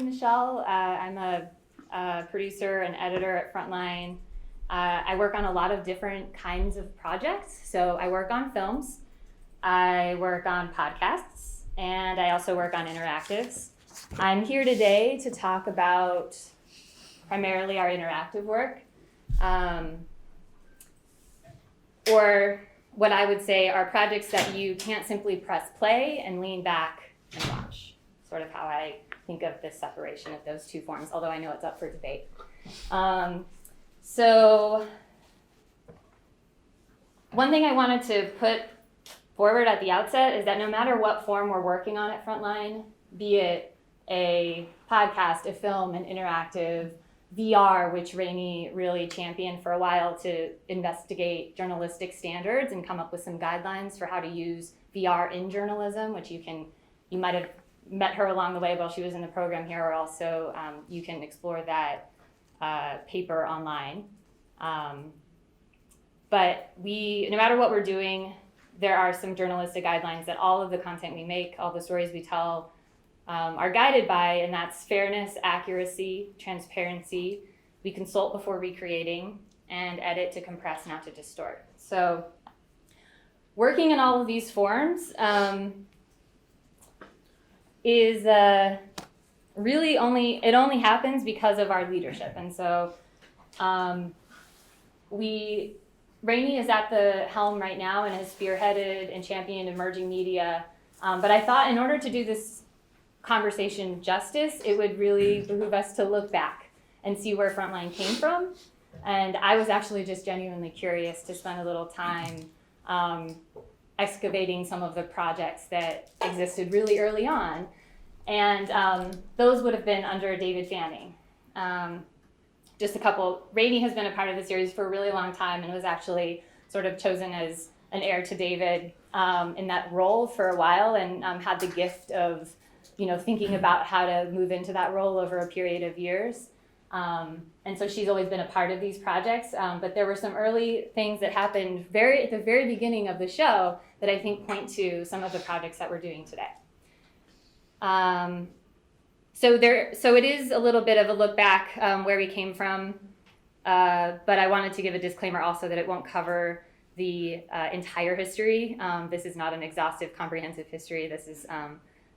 Michelle. I'm a producer and editor at Frontline. I work on a lot of different kinds of projects. So I work on films, I work on podcasts, and I also work on interactives. I'm here today to talk about primarily our interactive work, or what I would say are projects that you can't simply press play and lean back and watch. Sort of how I think of this separation of those two forms, although I know it's up for debate. So one thing I wanted to put forward at the outset is that no matter what form we're working on at Frontline, be it a podcast, a film, an interactive, VR, which Rainey really championed for a while to investigate journalistic standards and come up with some guidelines for how to use VR in journalism, which you might have met her along the way while she was in the program here, or also you can explore that paper online. But no matter what we're doing, there are some journalistic guidelines that all of the content we make, all the stories we tell, are guided by, and that's fairness, accuracy, transparency. We consult before recreating, and edit to compress, not to distort. So working in all of these forms is really only happens because of our leadership. And so Rainey is at the helm right now and has spearheaded and championed emerging media. But I thought in order to do this conversation justice, it would really behoove us to look back and see where Frontline came from. And I was actually just genuinely curious to spend a little time excavating some of the projects that existed really early on. And those would have been under David Fanning. Just a couple. Rainey has been a part of the series for a really long time and was actually sort of chosen as an heir to David in that role for a while, and had the gift of thinking about how to move into that role over a period of years. And so she's always been a part of these projects. But there were some early things that happened at the very beginning of the show that I think point to some of the projects that we're doing today. So it is a little bit of a look back where we came from, but I wanted to give a disclaimer also that it won't cover the entire history. This is not an exhaustive, comprehensive history. This is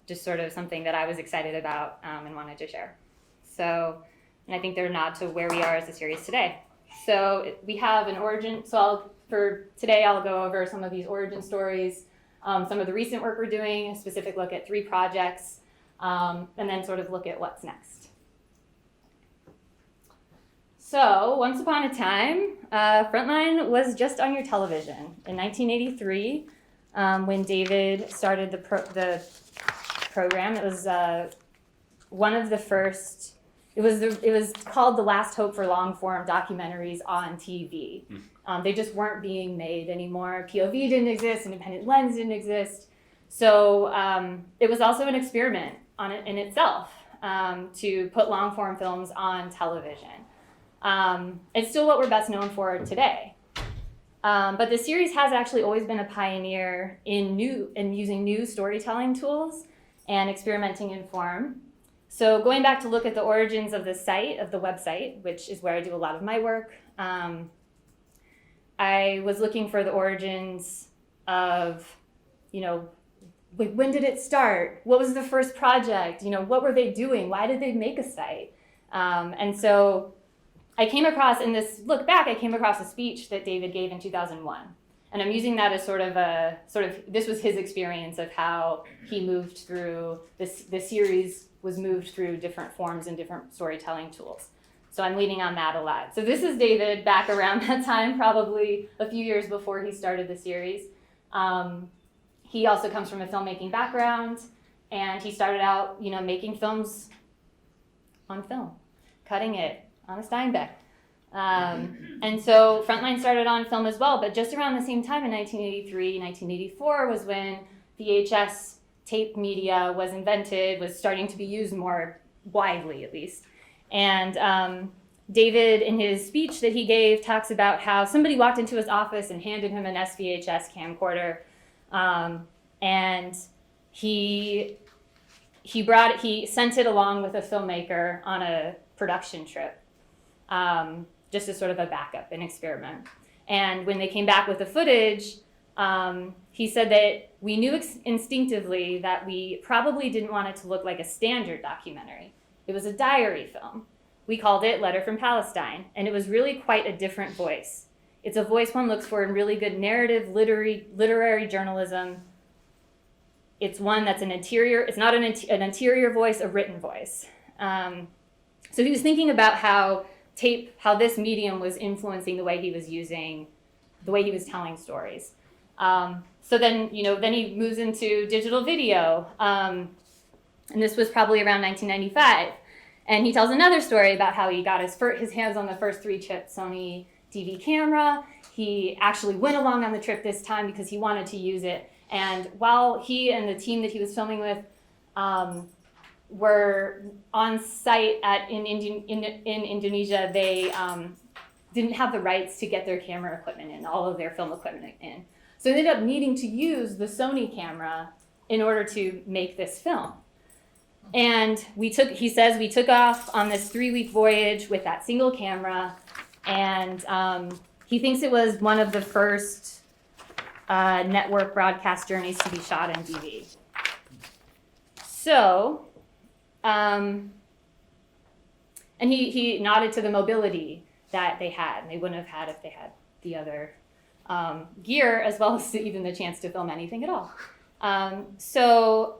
just sort of something that I was excited about and wanted to share. So, and I think they're a nod to where we are as a series today. So we have an origin. So for today, I'll go over some of these origin stories, some of the recent work we're doing, a specific look at 3 projects, and then sort of look at what's next. So once upon a time, Frontline was just on your television. In 1983, when David started the program, it was one of the first. It was called The Last Hope for Long Form Documentaries on TV. They just weren't being made anymore. POV didn't exist. Independent lens didn't exist. So it was also an experiment in itself to put long form films on television. It's still what we're best known for today. But the series has actually always been a pioneer in using new storytelling tools and experimenting in form. So going back to look at the origins of the website, which is where I do a lot of my work, I was looking for the origins of, when did it start? What was the first project? What were they doing? Why did they make a site? And so I came across, in this look back, I came across a speech that David gave in 2001. And I'm using that as this was his experience of how he moved through the series was moved through different forms and different storytelling tools. So I'm leaning on that a lot. So this is David back around that time, probably a few years before he started the series. He also comes from a filmmaking background, and he started out, making films on film, cutting it on a Steinbeck. And so Frontline started on film as well, but just around the same time in 1983, 1984 was when VHS tape media was invented, was starting to be used more widely at least. And David, in his speech that he gave, talks about how somebody walked into his office and handed him an SVHS camcorder, and he he sent it along with a filmmaker on a production trip, just as sort of a backup, an experiment. And when they came back with the footage, he said that we knew instinctively that we probably didn't want it to look like a standard documentary. It was a diary film. We called it Letter from Palestine, and it was really quite a different voice. It's a voice one looks for in really good narrative, literary journalism. It's one that's it's not an interior voice, a written voice. So he was thinking about how this medium was influencing the way he was telling stories. So then he moves into digital video. And this was probably around 1995. And he tells another story about how he got his hands on the first 3-chip Sony DV camera. He actually went along on the trip this time because he wanted to use it. And while he and the team that he was filming with were on site in Indonesia, they didn't have the rights to get their camera equipment in, all of their film equipment in. So they ended up needing to use the Sony camera in order to make this film. And he says we took off on this 3-week voyage with that single camera, and he thinks it was one of the first network broadcast journeys to be shot in DV. So, and he nodded to the mobility that they had, and they wouldn't have had if they had the other gear, as well as even the chance to film anything at all. So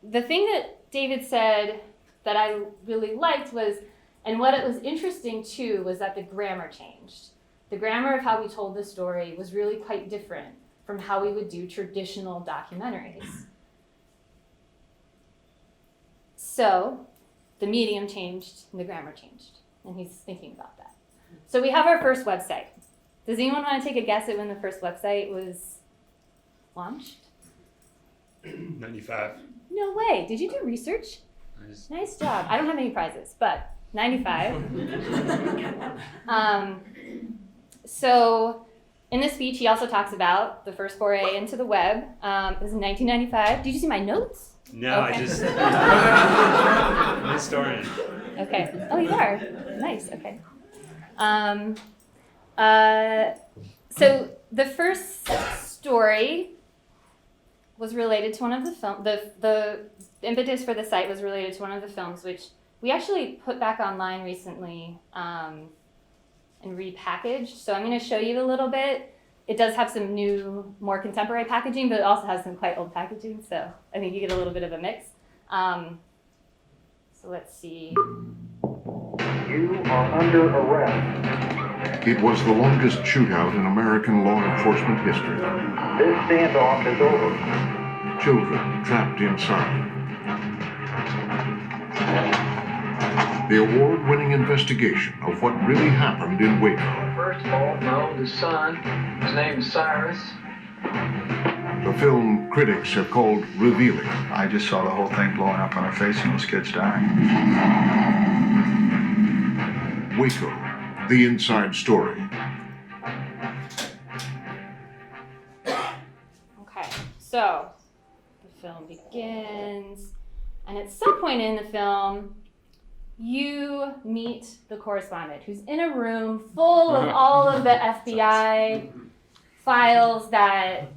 the thing that David said that I really liked was, and what it was interesting too, was that the grammar changed. The grammar of how we told the story was really quite different from how we would do traditional documentaries. So the medium changed and the grammar changed, and he's thinking about that. So we have our first website. Does anyone want to take a guess at when the first website was launched? 95. No way. Did you do research? Nice job. I don't have any prizes, but 95. So in this speech, he also talks about the first foray into the web. This is 1995. Did you see my notes? No, Okay. I'm a historian. Okay. Oh, you are? Nice. Okay. So the first story was related to one of the films. The impetus for the site was related to one of the films, which we actually put back online recently and repackaged. So I'm going to show you a little bit. It does have some new, more contemporary packaging, but it also has some quite old packaging. So I think you get a little bit of a mix. So let's see. You are under arrest. It was the longest shootout in American law enforcement history. This standoff is over. Children trapped inside. The award-winning investigation of what really happened in Waco. First of all, no, the son, his name is Cyrus. The film critics have called revealing. I just saw the whole thing blowing up on her face and those kids dying. Waco, the inside story. Okay, so the film begins, and at some point in the film, you meet the correspondent who's in a room full of all of the FBI files that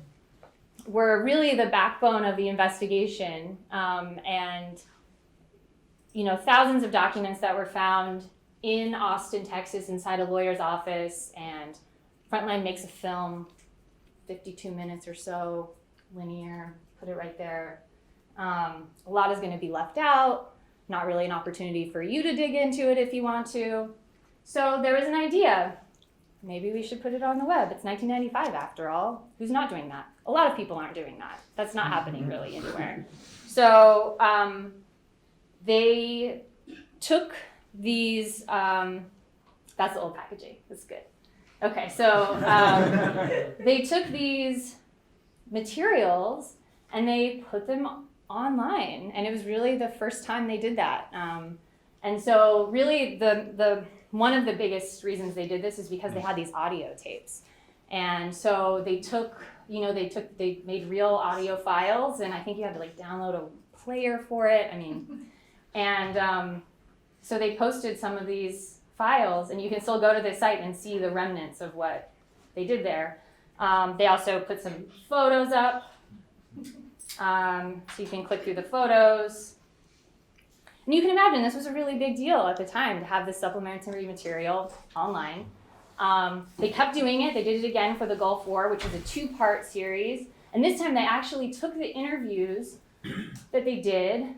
were really the backbone of the investigation, and thousands of documents that were found in Austin, Texas, inside a lawyer's office. And Frontline makes a film, 52 minutes or so, linear, put it right there. A lot is going to be left out, not really an opportunity for you to dig into it if you want to. So there was an idea. Maybe we should put it on the web. It's 1995 after all. Who's not doing that? A lot of people aren't doing that. That's not happening really anywhere. So they took these, that's the old packaging, that's good. Okay, so they took these materials and they put them online, and it was really the first time they did that. And so really the one of the biggest reasons they did this is because they had these audio tapes. And so they made real audio files, and I think you had to download a player for it. I mean, and so they posted some of these files, and you can still go to the site and see the remnants of what they did there. They also put some photos up, so you can click through the photos. And you can imagine this was a really big deal at the time to have this supplementary material online. They kept doing it. They did it again for the Gulf War, which was a 2-part series. And this time they actually took the interviews that they did.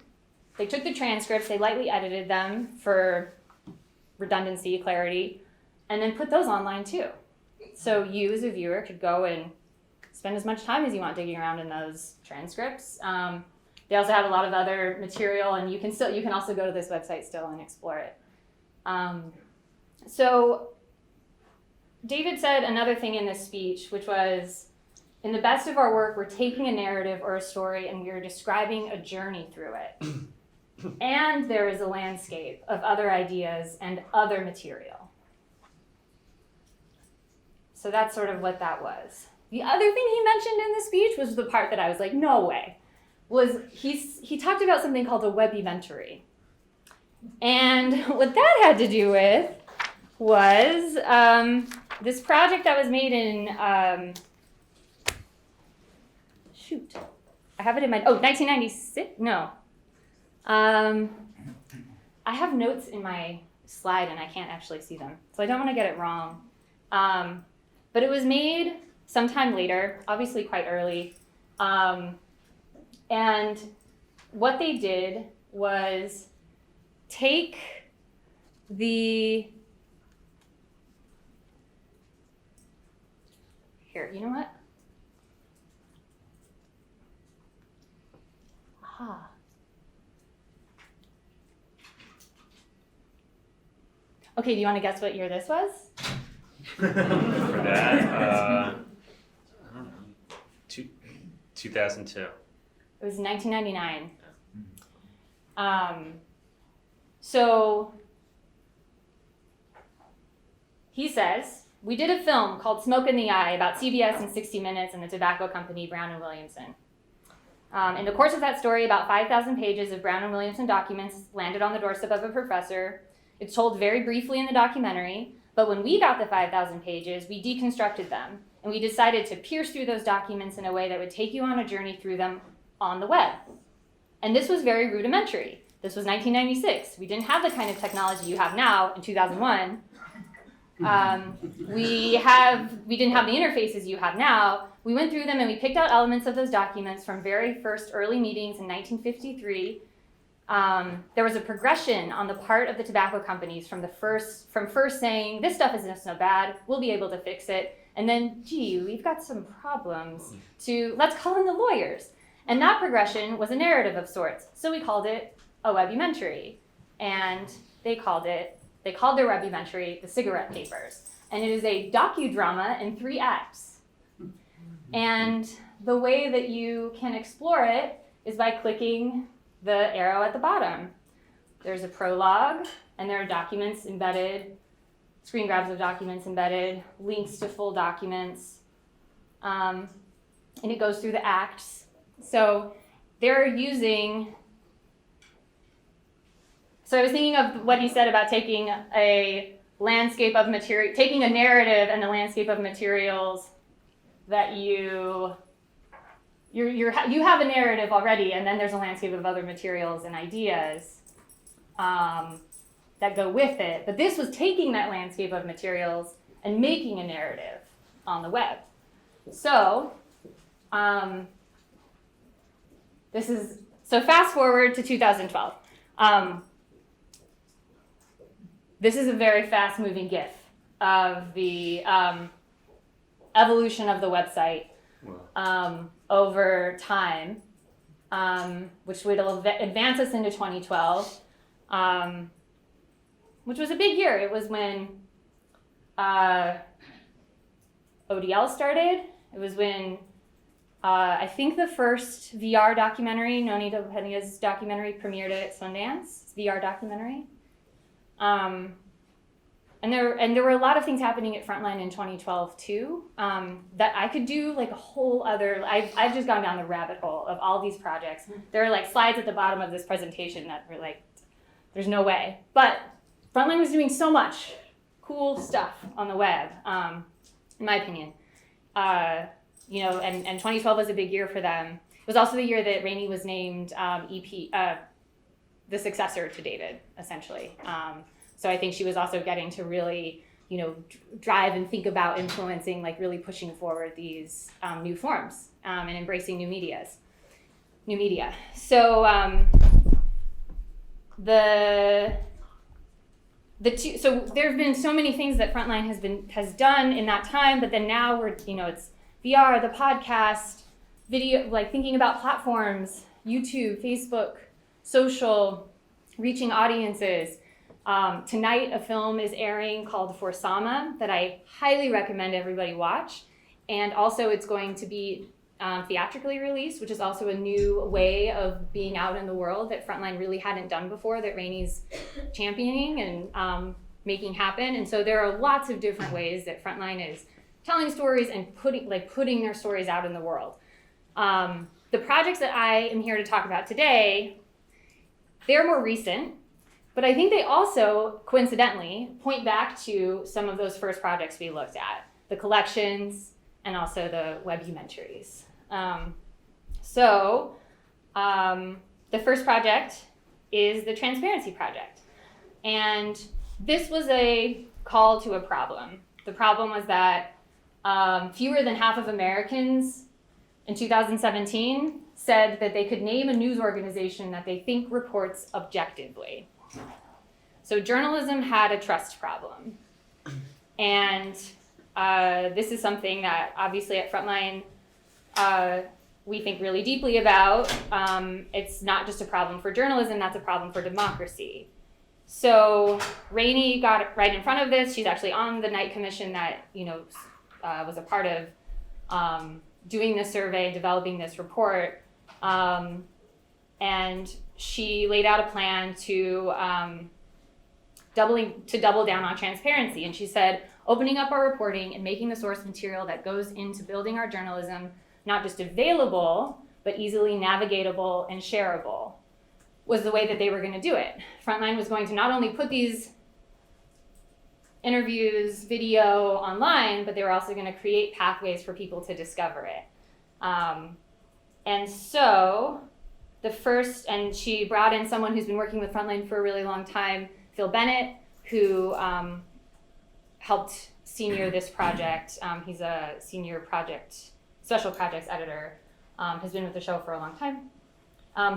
They took the transcripts, they lightly edited them for redundancy, clarity, and then put those online too. So you as a viewer could go and spend as much time as you want digging around in those transcripts. They also have a lot of other material, and you can also go to this website still and explore it. So David said another thing in this speech, which was, in the best of our work, we're taking a narrative or a story and we're describing a journey through it. And there is a landscape of other ideas and other material. So that's sort of what that was. The other thing he mentioned in the speech was the part that I was like, no way, was he talked about something called a WebbyVenturi. And what that had to do with was this project that was made in, I have it in my, 1996? No. I have notes in my slide and I can't actually see them, so I don't want to get it wrong. But it was made sometime later, obviously quite early. And what they did was take the, here, you know what? Aha. Okay, do you want to guess what year this was? For that, I don't know, 2002. It was 1999. So he says, we did a film called Smoke in the Eye about CBS and 60 Minutes and the tobacco company Brown and Williamson. In the course of that story, about 5,000 pages of Brown and Williamson documents landed on the doorstep of a professor. It's told very briefly in the documentary, but when we got the 5,000 pages, we deconstructed them, and we decided to pierce through those documents in a way that would take you on a journey through them on the web. And this was very rudimentary. This was 1996. We didn't have the kind of technology you have now in 2001. We didn't have the interfaces you have now. We went through them and we picked out elements of those documents from very first early meetings in 1953. There was a progression on the part of the tobacco companies from first saying, this stuff isn't so bad, we'll be able to fix it, and then, gee, we've got some problems, to let's call in the lawyers. And that progression was a narrative of sorts. So we called it a WebbyVenturi. And they called their WebbyVenturi the Cigarette Papers. And it is a docudrama in 3 acts. And the way that you can explore it is by clicking the arrow at the bottom. There's a prologue, and there are documents embedded, screen grabs of documents embedded, links to full documents, and it goes through the acts. So they're using, so I was thinking of what he said about taking a landscape of material, taking a narrative and the landscape of materials that you have a narrative already, and then there's a landscape of other materials and ideas that go with it. But this was taking that landscape of materials and making a narrative on the web. So fast forward to 2012. This is a very fast-moving GIF of the evolution of the website over time, which would advance us into 2012, which was a big year. It was when ODL started. It was when I think the first VR documentary, Noni Delpenia's documentary, premiered at Sundance, VR documentary. there were a lot of things happening at Frontline in 2012 too, that I could do like a whole other, I've just gone down the rabbit hole of all these projects. There are like slides at the bottom of this presentation that were like, there's no way. But Frontline was doing so much cool stuff on the web, in my opinion. And 2012 was a big year for them. It was also the year that Rainey was named the successor to David, essentially. So I think she was also getting to really, drive and think about influencing, like really pushing forward these new forms and embracing new media. So so there have been so many things that Frontline has done in that time, but then now we're, it's VR, the podcast, video, like thinking about platforms, YouTube, Facebook, social, reaching audiences. Tonight, a film is airing called For Sama that I highly recommend everybody watch. And also it's going to be theatrically released, which is also a new way of being out in the world that Frontline really hadn't done before, that Rainey's championing and making happen. And so there are lots of different ways that Frontline is telling stories and putting their stories out in the world. The projects that I am here to talk about today, they're more recent, but I think they also, coincidentally, point back to some of those first projects we looked at, the collections and also the WebbyVenturies. The first project is the Transparency Project. And this was a call to a problem. The problem was that fewer than half of Americans in 2017 said that they could name a news organization that they think reports objectively. So journalism had a trust problem. And this is something that obviously at Frontline we think really deeply about. It's not just a problem for journalism, that's a problem for democracy. So Rainey got right in front of this. She's actually on the Knight Commission that was a part of doing this survey and developing this report. And she laid out a plan to double down on transparency. And she said, opening up our reporting and making the source material that goes into building our journalism not just available, but easily navigatable and shareable was the way that they were going to do it. Frontline was going to not only put these interviews, video online, but they were also going to create pathways for people to discover it. And so and she brought in someone who's been working with Frontline for a really long time, Phil Bennett, who helped senior this project. He's a senior special projects editor, has been with the show for a long time.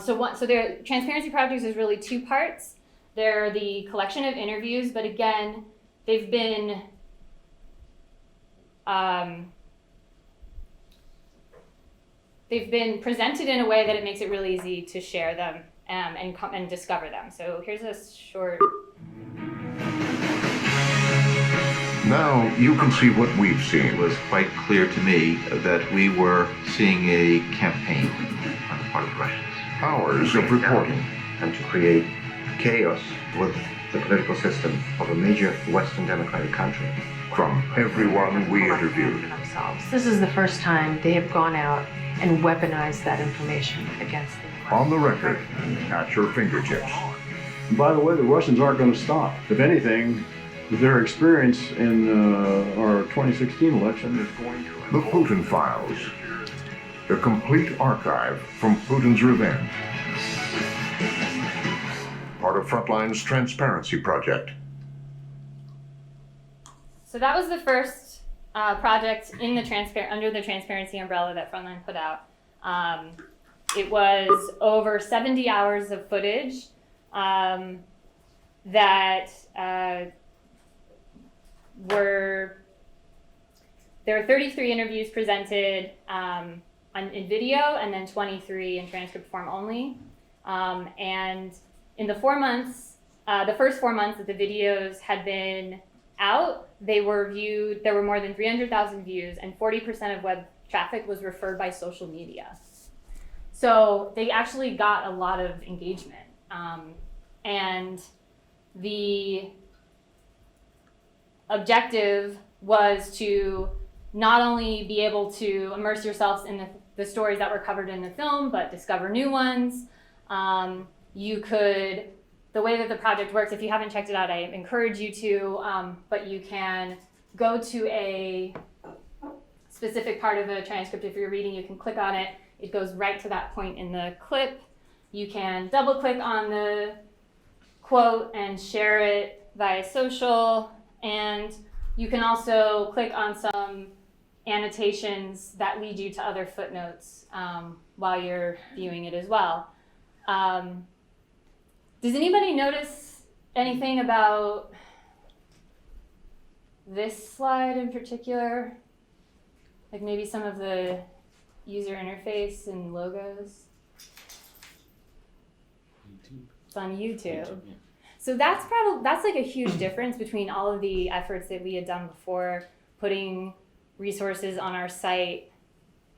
So their Transparency Project is really two parts. They're the collection of interviews, but again, they've been presented in a way that it makes it really easy to share them and discover them. So here's a short. Now you can see what we've It seen. was quite clear to me that we were seeing a campaign on the part of the Russians. Hours of reporting. And to create chaos with the political system of a major Western democratic country. From everyone we interviewed. This is the first time they have gone out and weaponized that information against them. On the record, at your fingertips. And by the way, the Russians aren't going to stop. If anything, their experience in our 2016 election is going to... The Putin Files. The complete archive from Putin's revenge. Part of Frontline's Transparency Project. So that was the first project in under the transparency umbrella that Frontline put out. It was over 70 hours of footage that there were 33 interviews presented in video and then 23 in transcript form only. And in the 4 months, the first 4 months that the videos had been out, they were viewed, there were more than 300,000 views, and 40% of web traffic was referred by social media. So they actually got a lot of engagement. And objective was to not only be able to immerse yourselves in the stories that were covered in the film, but discover new ones. You could, the way that the project works, if you haven't checked it out, I encourage you to, but you can go to a specific part of the transcript. If you're reading, you can click on it. It goes right to that point in the clip. You can double click on the quote and share it via social. And you can also click on some annotations that lead you to other footnotes while you're viewing it as well. Does anybody notice anything about this slide in particular? Like maybe some of the user interface and logos? It's on YouTube. Yeah. So that's like a huge difference between all of the efforts that we had done before, putting resources on our site,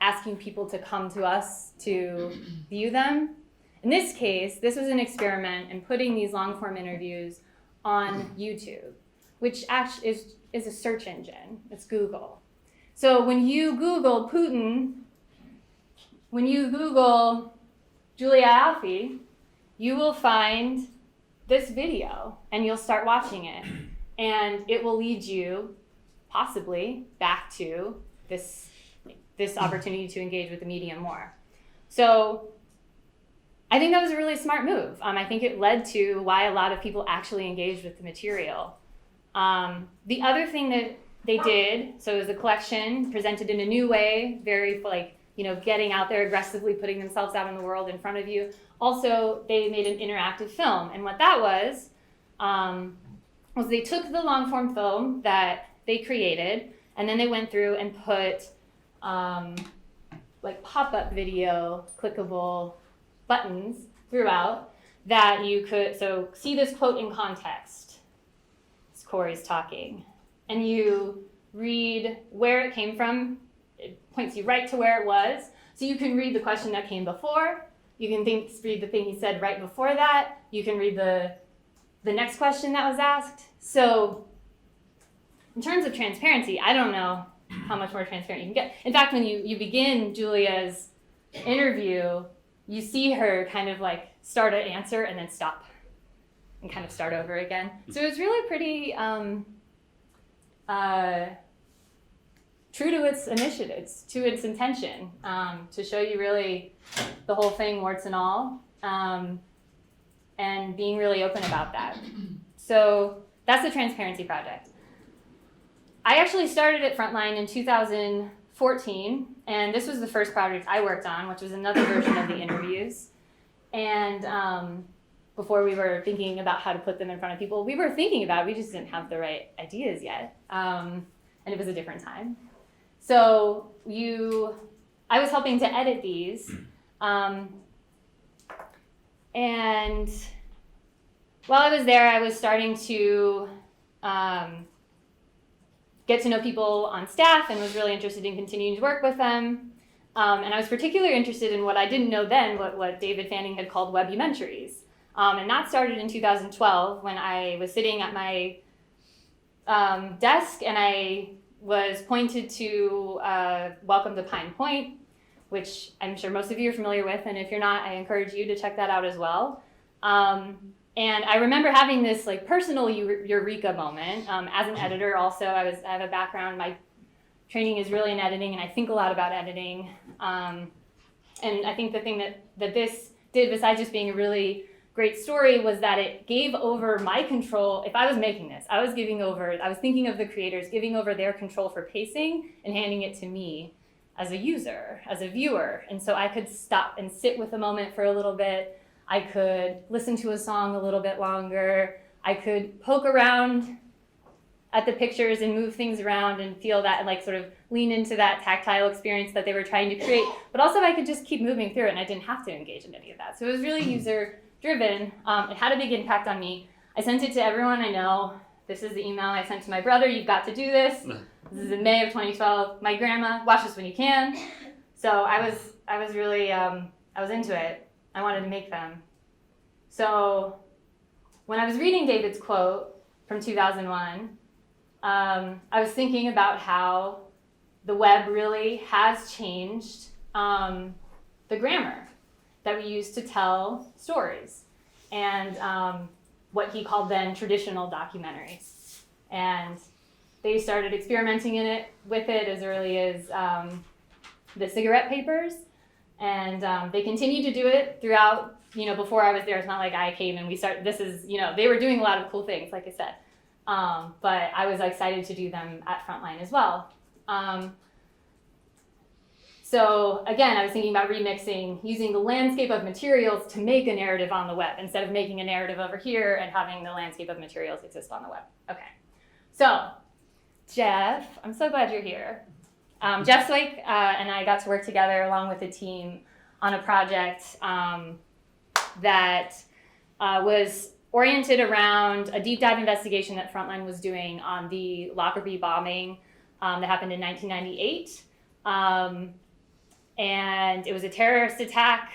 asking people to come to us to view them. In this case, this was an experiment in putting these long form interviews on YouTube, which actually is a search engine. It's Google. So when you Google Putin, when you Google Julia Alfie, you will find this video and you'll start watching it. And it will lead you possibly back to this opportunity to engage with the media more. So I think that was a really smart move. I think it led to why a lot of people actually engaged with the material. The other thing that they did, so it was a collection presented in a new way, very getting out there aggressively, putting themselves out in the world in front of you. Also, they made an interactive film. And what that was they took the long form film that they created, and then they went through and put pop-up video, clickable buttons throughout that you could, so see this quote in context. It's Corey's talking. And you read where it came from. It points you right to where it was. So you can read the question that came before. You can read the thing he said right before that. You can read the next question that was asked. So in terms of transparency, I don't know how much more transparent you can get. In fact, when you begin Julia's interview, you see her kind of start an answer and then stop and kind of start over again. So it was really pretty true to its initiatives, to its intention, to show you really the whole thing, warts and all, and being really open about that. So that's the Transparency Project. I actually started at Frontline in 2014, and this was the first project I worked on, which was another version of the interviews. And before we were thinking about how to put them in front of people, we were thinking about it, we just didn't have the right ideas yet. And it was a different time. So I was helping to edit these. And while I was there, I was starting to get to know people on staff and was really interested in continuing to work with them. And I was particularly interested in what I didn't know then, what David Fanning had called WebbyVenturies. And that started in 2012 when I was sitting at my desk and I was pointed to Welcome to Pine Point, which I'm sure most of you are familiar with, and if you're not, I encourage you to check that out as well. And I remember having this personal eureka moment. As an editor also, I have a background, my training is really in editing, and I think a lot about editing. And I think the thing that this did, besides just being a really great story, was that it gave over my control. If I was making this, I was thinking of the creators giving over their control for pacing and handing it to me as a user, as a viewer. And so I could stop and sit with a moment for a little bit. I could listen to a song a little bit longer. I could poke around at the pictures and move things around and feel that and sort of lean into that tactile experience that they were trying to create. But also I could just keep moving through it and I didn't have to engage in any of that. So it was really user-driven. It had a big impact on me. I sent it to everyone I know. This is the email I sent to my brother. You've got to do this. This is in May of 2012. My grandma, watch this when you can. So I was really, I was into it. I wanted to make them. So when I was reading David's quote from 2001, I was thinking about how the web really has changed the grammar that we use to tell stories, and what he called then traditional documentaries. And they started experimenting with it as early as the cigarette papers, and they continued to do it throughout. Before I was there, it's not like I came and we started. They were doing a lot of cool things, like I said. But I was excited to do them at Frontline as well. So again, I was thinking about remixing, using the landscape of materials to make a narrative on the web instead of making a narrative over here and having the landscape of materials exist on the web. Okay, so Jeff, I'm so glad you're here. Jeff Swake and I got to work together along with a team on a project that was oriented around a deep dive investigation that Frontline was doing on the Lockerbie bombing that happened in 1998. And it was a terrorist attack.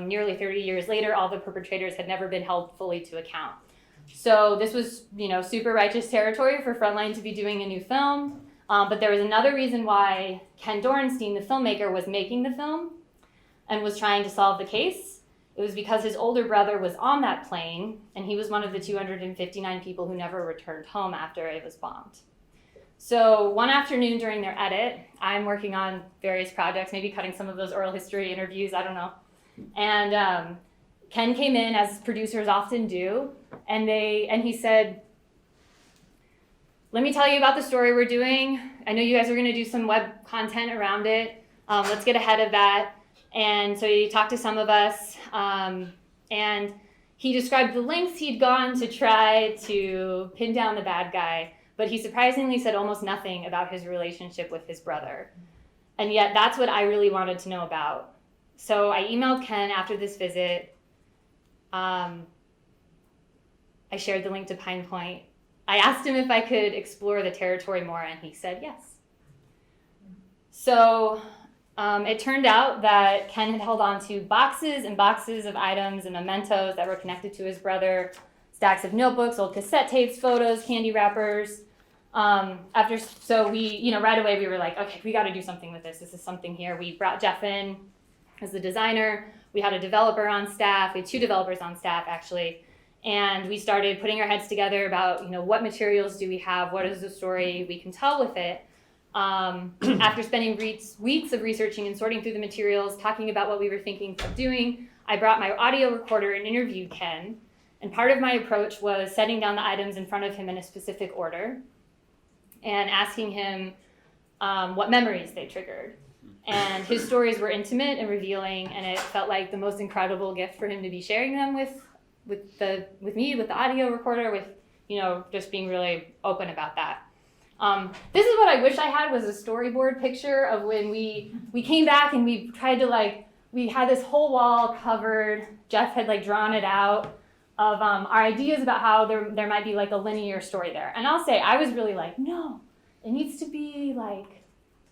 Nearly 30 years later, all the perpetrators had never been held fully to account. So this was, super righteous territory for Frontline to be doing a new film. But there was another reason why Ken Dorenstein, the filmmaker, was making the film and was trying to solve the case. It was because his older brother was on that plane, and he was one of the 259 people who never returned home after it was bombed. So one afternoon during their edit, I'm working on various projects, maybe cutting some of those oral history interviews, I don't know. And Ken came in, as producers often do, and he said, "Let me tell you about the story we're doing. I know you guys are going to do some web content around it. Let's get ahead of that." And so he talked to some of us, and he described the lengths he'd gone to try to pin down the bad guy, but he surprisingly said almost nothing about his relationship with his brother. And yet that's what I really wanted to know about. So I emailed Ken after this visit. I shared the link to Pine Point. I asked him if I could explore the territory more, and he said yes. So it turned out that Ken had held on to boxes and boxes of items and mementos that were connected to his brother, stacks of notebooks, old cassette tapes, photos, candy wrappers. So we, right away we were like, okay, we got to do something with this. This is something here. We brought Jeff in as the designer. We had a developer on staff. We had 2 developers on staff, actually. And we started putting our heads together about, what materials do we have? What is the story we can tell with it? After spending weeks of researching and sorting through the materials, talking about what we were thinking of doing, I brought my audio recorder and interviewed Ken. And part of my approach was setting down the items in front of him in a specific order and asking him what memories they triggered. And his stories were intimate and revealing, and it felt like the most incredible gift for him to be sharing them with me, with the audio recorder, with, just being really open about that. This is what I wish I had, was a storyboard picture of when we came back and we tried to we had this whole wall covered. Jeff had drawn it out of our ideas about how there might be a linear story there. And I'll say, I was really no, it needs to be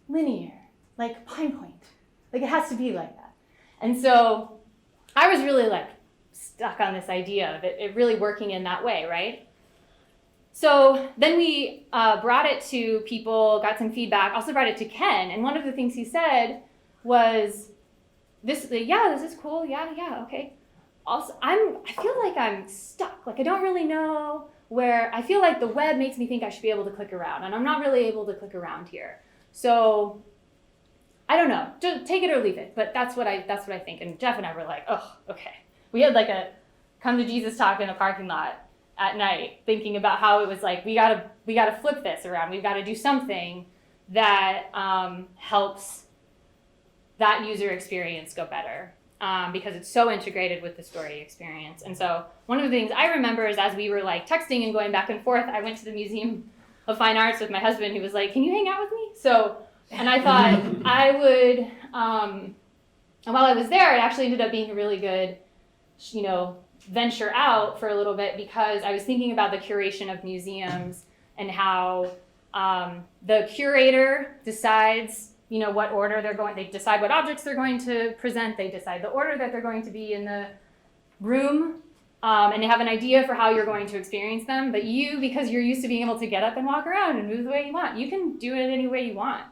linear, like Pine Point. It has to be like that. And so I was really stuck on this idea of it really working in that way, right? So then we brought it to people, got some feedback, also brought it to Ken, and one of the things he said was, this is cool, yeah, okay. Also, I feel like I'm stuck, I don't really know where, I feel like the web makes me think I should be able to click around, and I'm not really able to click around here. So, I don't know, just take it or leave it, but that's what I think, and Jeff and I were like, oh, okay. We had a come to Jesus talk in a parking lot at night, thinking about how it was we gotta flip this around. We've got to do something that helps that user experience go better, because it's so integrated with the story experience. And so one of the things I remember is, as we were texting and going back and forth, I went to the Museum of Fine Arts with my husband, who was like, "Can you hang out with me?" So, and I thought I would, and while I was there, it actually ended up being a really good, venture out for a little bit, because I was thinking about the curation of museums and how the curator decides, what order they decide what objects they're going to present, they decide the order that they're going to be in the room, and they have an idea for how you're going to experience them, but you, because you're used to being able to get up and walk around and move the way you want, you can do it any way you want.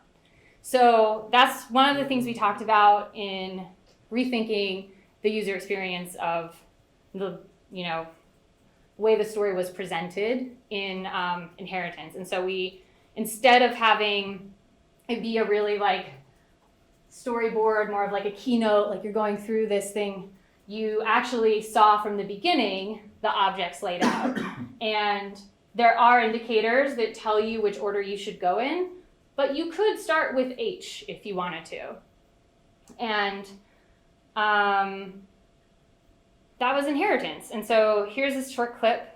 So that's one of the things we talked about in rethinking the user experience of the, way the story was presented in Inheritance. And so we, instead of having it be a really storyboard, more of a keynote, you're going through this thing, you actually saw from the beginning the objects laid out. And there are indicators that tell you which order you should go in, but you could start with H if you wanted to. And that was Inheritance. And so here's this short clip.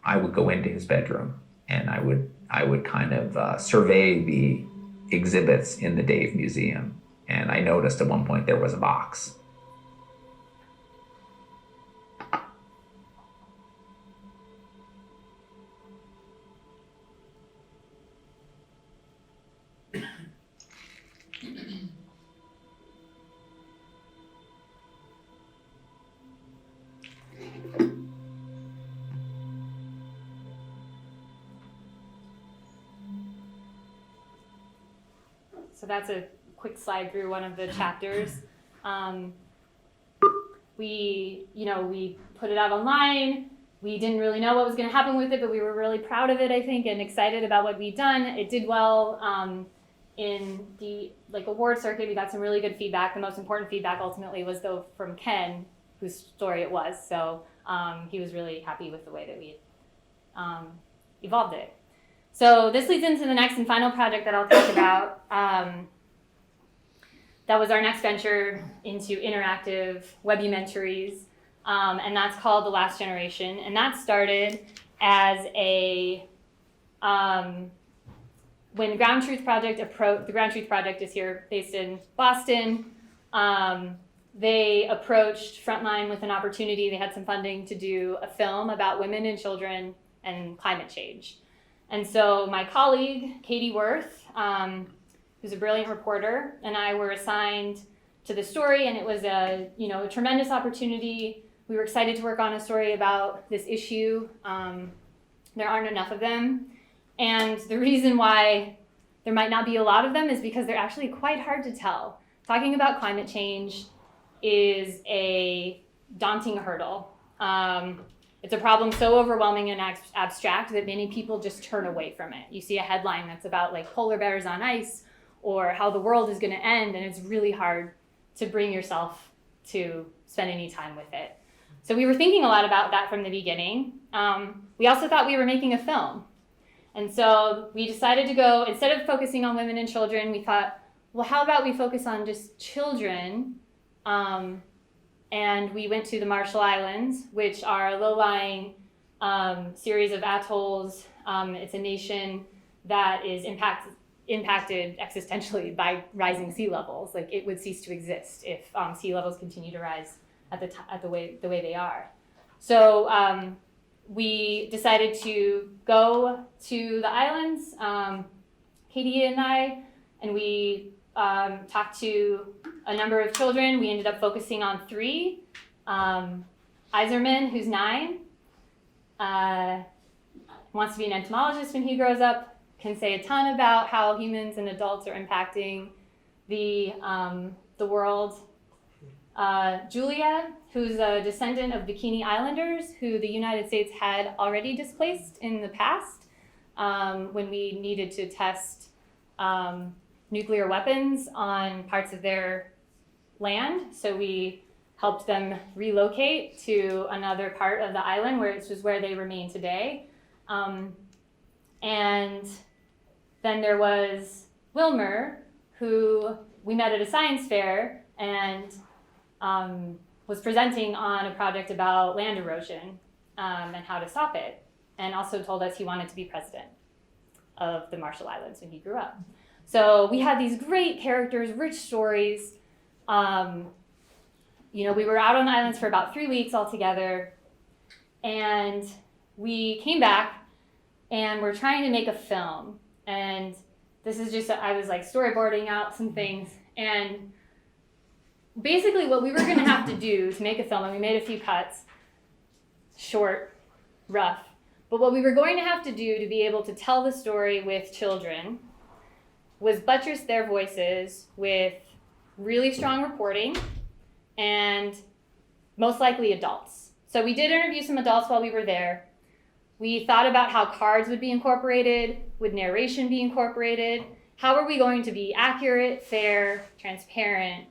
I would go into his bedroom and I would kind of survey the exhibits in the Dave Museum. And I noticed at one point there was a box. So that's a quick slide through one of the chapters. We put it out online. We didn't really know what was going to happen with it, but we were really proud of it, I think, and excited about what we'd done. It did well in the award circuit. We got some really good feedback. The most important feedback ultimately was from Ken, whose story it was. So he was really happy with the way that we evolved it. So this leads into the next and final project that I'll talk about. That was our next venture into interactive WebbyVenturies, and that's called The Last Generation. And that started as when Ground Truth Project approached, the Ground Truth Project is here based in Boston. They approached Frontline with an opportunity. They had some funding to do a film about women and children and climate change. And so my colleague, Katie Worth, who's a brilliant reporter, and I were assigned to the story, and it was a tremendous opportunity. We were excited to work on a story about this issue. There aren't enough of them. And the reason why there might not be a lot of them is because they're actually quite hard to tell. Talking about climate change is a daunting hurdle. It's a problem so overwhelming and abstract that many people just turn away from it. You see a headline that's about polar bears on ice or how the world is going to end, and it's really hard to bring yourself to spend any time with it. So we were thinking a lot about that from the beginning. We also thought we were making a film. And so we decided to go, instead of focusing on women and children, we thought, well, how about we focus on just children? And we went to the Marshall Islands, which are a low-lying series of atolls. It's a nation that is impacted existentially by rising sea levels. It would cease to exist if sea levels continue to rise at the way they are. So we decided to go to the islands, Katie and I, and we talked to a number of children. We ended up focusing on 3. Iserman, who's 9, wants to be an entomologist when he grows up, can say a ton about how humans and adults are impacting the world. Julia, who's a descendant of Bikini Islanders, who the United States had already displaced in the past when we needed to test nuclear weapons on parts of their land. So we helped them relocate to another part of the island, which is where they remain today. And then there was Wilmer, who we met at a science fair and was presenting on a project about land erosion and how to stop it, and also told us he wanted to be president of the Marshall Islands when he grew up. So we had these great characters, rich stories. We were out on the islands for about 3 weeks altogether. And we came back and we're trying to make a film. And this is just, I was like storyboarding out some things. And basically what we were going to have to do to make a film, and we made a few cuts, short, rough, but what we were going to have to do to be able to tell the story with children was buttress their voices with really strong reporting and most likely adults. So we did interview some adults while we were there. We thought about how cards would be incorporated, would narration be incorporated, how are we going to be accurate, fair, transparent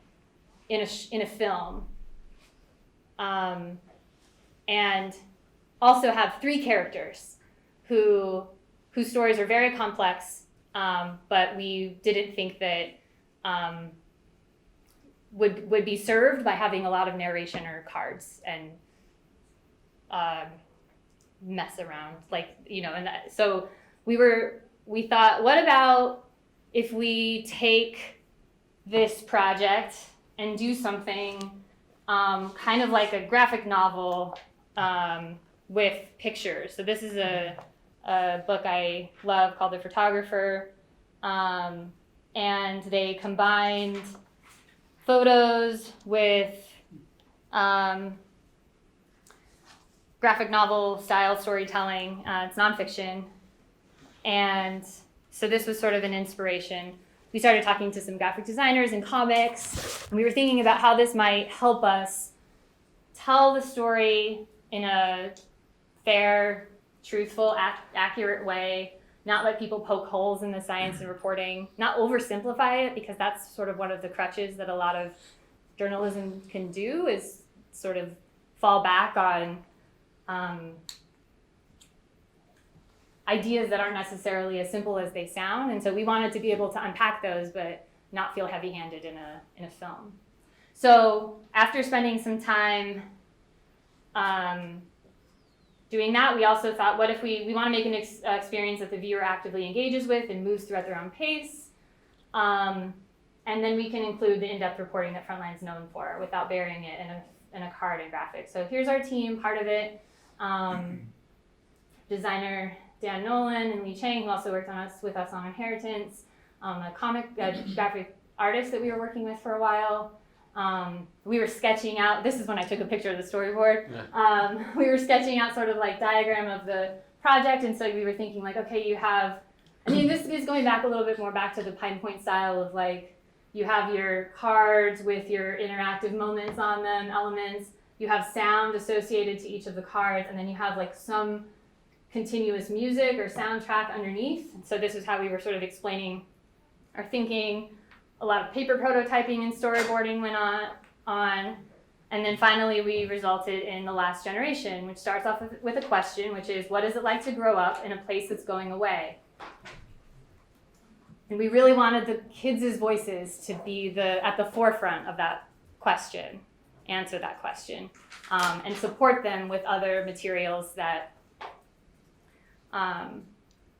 in a film, and also have 3 characters whose stories are very complex, but we didn't think that would be served by having a lot of narration or cards and mess around, so we thought, what about if we take this project and do something kind of like a graphic novel with pictures. So this is a book I love called The Photographer, and they combined photos with graphic novel style storytelling. It's nonfiction. And so this was sort of an inspiration. We started talking to some graphic designers and comics, and we were thinking about how this might help us tell the story in a fair, truthful, accurate way, not let people poke holes in the science and reporting, not oversimplify it, because that's sort of one of the crutches that a lot of journalism can do, is sort of fall back on ideas that aren't necessarily as simple as they sound. And so we wanted to be able to unpack those, but not feel heavy-handed in a film. So after spending some time doing that, we also thought, what if we want to make an experience that the viewer actively engages with and moves through at their own pace, and then we can include the in-depth reporting that Frontline's known for without burying it in a card and graphic. So here's our team, part of it. Designer Dan Nolan and Lee Chang, who also worked with us on Inheritance, a graphic artist that we were working with for a while. We were sketching out, this is when I took a picture of the storyboard. We were sketching out sort of like diagram of the project, and so we were thinking like, okay, you have, this is going back a little bit more back to the Pine Point style of like, you have your cards with your interactive moments on them, elements, you have sound associated to each of the cards, and then you have like some continuous music or soundtrack underneath. So this is how we were sort of explaining our thinking. A lot of paper prototyping and storyboarding went on. And then finally we resulted in The Last Generation, which starts off with a question, which is, what is it like to grow up in a place that's going away? And we really wanted the kids' voices to be at the forefront of that question, answer that question, and support them with other materials that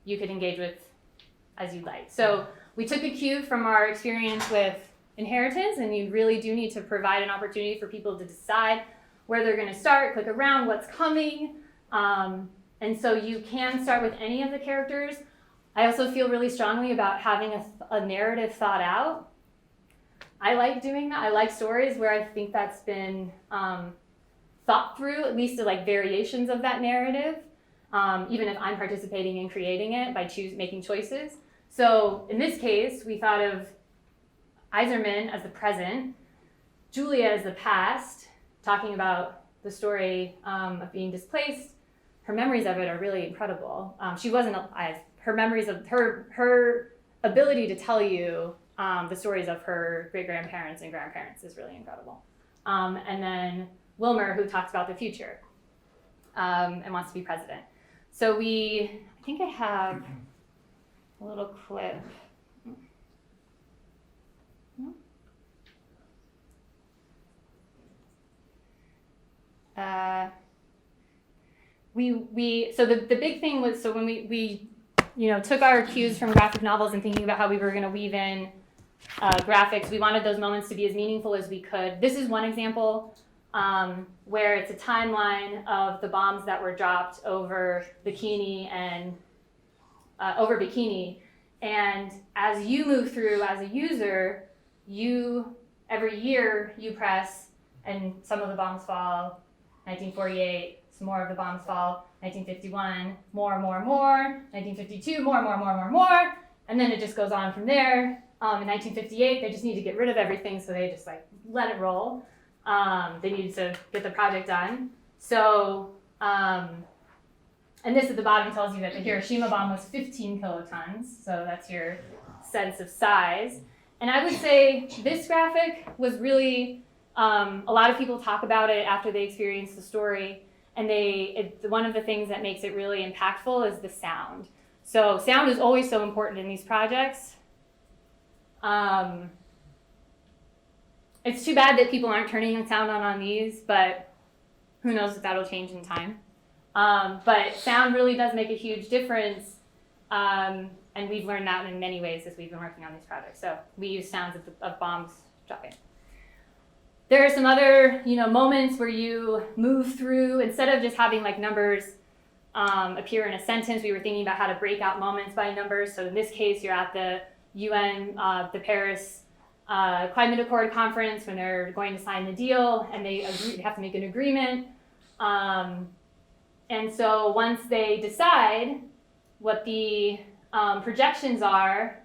you could engage with as you'd like. So we took a cue from our experience with Inheritance, and you really do need to provide an opportunity for people to decide where they're going to start, click around, what's coming. And so you can start with any of the characters. I also feel really strongly about having a narrative thought out. I like doing that. I like stories where I think that's been thought through, at least to like variations of that narrative, even if I'm participating in creating it by making choices. So in this case, we thought of Iserman as the present, Julia as the past, talking about the story of being displaced. Her memories of it are really incredible. She wasn't alive. Her memories of her ability to tell you the stories of her great-grandparents and grandparents is really incredible. And then Wilmer, who talks about the future and wants to be president. So I think I have a little clip. So the big thing was, so when we took our cues from graphic novels and thinking about how we were going to weave in graphics, we wanted those moments to be as meaningful as we could. This is one example. where it's a timeline of the bombs that were dropped over Bikini and And as you move through as a user, every year you press, and some of the bombs fall. 1948, some more of the bombs fall. 1951, more, 1952, more, and then it just goes on from there. In 1958, they just need to get rid of everything, so they just like let it roll. They needed to get the project done. So, and this at the bottom tells you that the Hiroshima bomb was 15 kilotons, so that's your sense of size. And I would say this graphic was really, a lot of people talk about it after they experience the story, and one of the things that makes it really impactful is the sound. So sound is always so important in these projects. It's too bad that people aren't turning the sound on these, but who knows if that'll change in time. But sound really does make a huge difference, and we've learned that in many ways as we've been working on these projects. So we use sounds of bombs dropping. There are some other, moments where you move through, instead of just having like numbers appear in a sentence, we were thinking about how to break out moments by numbers. So in this case, you're at the UN, the Paris Climate Accord conference when they're going to sign the deal, and they have to make an agreement. And so once they decide what the projections are,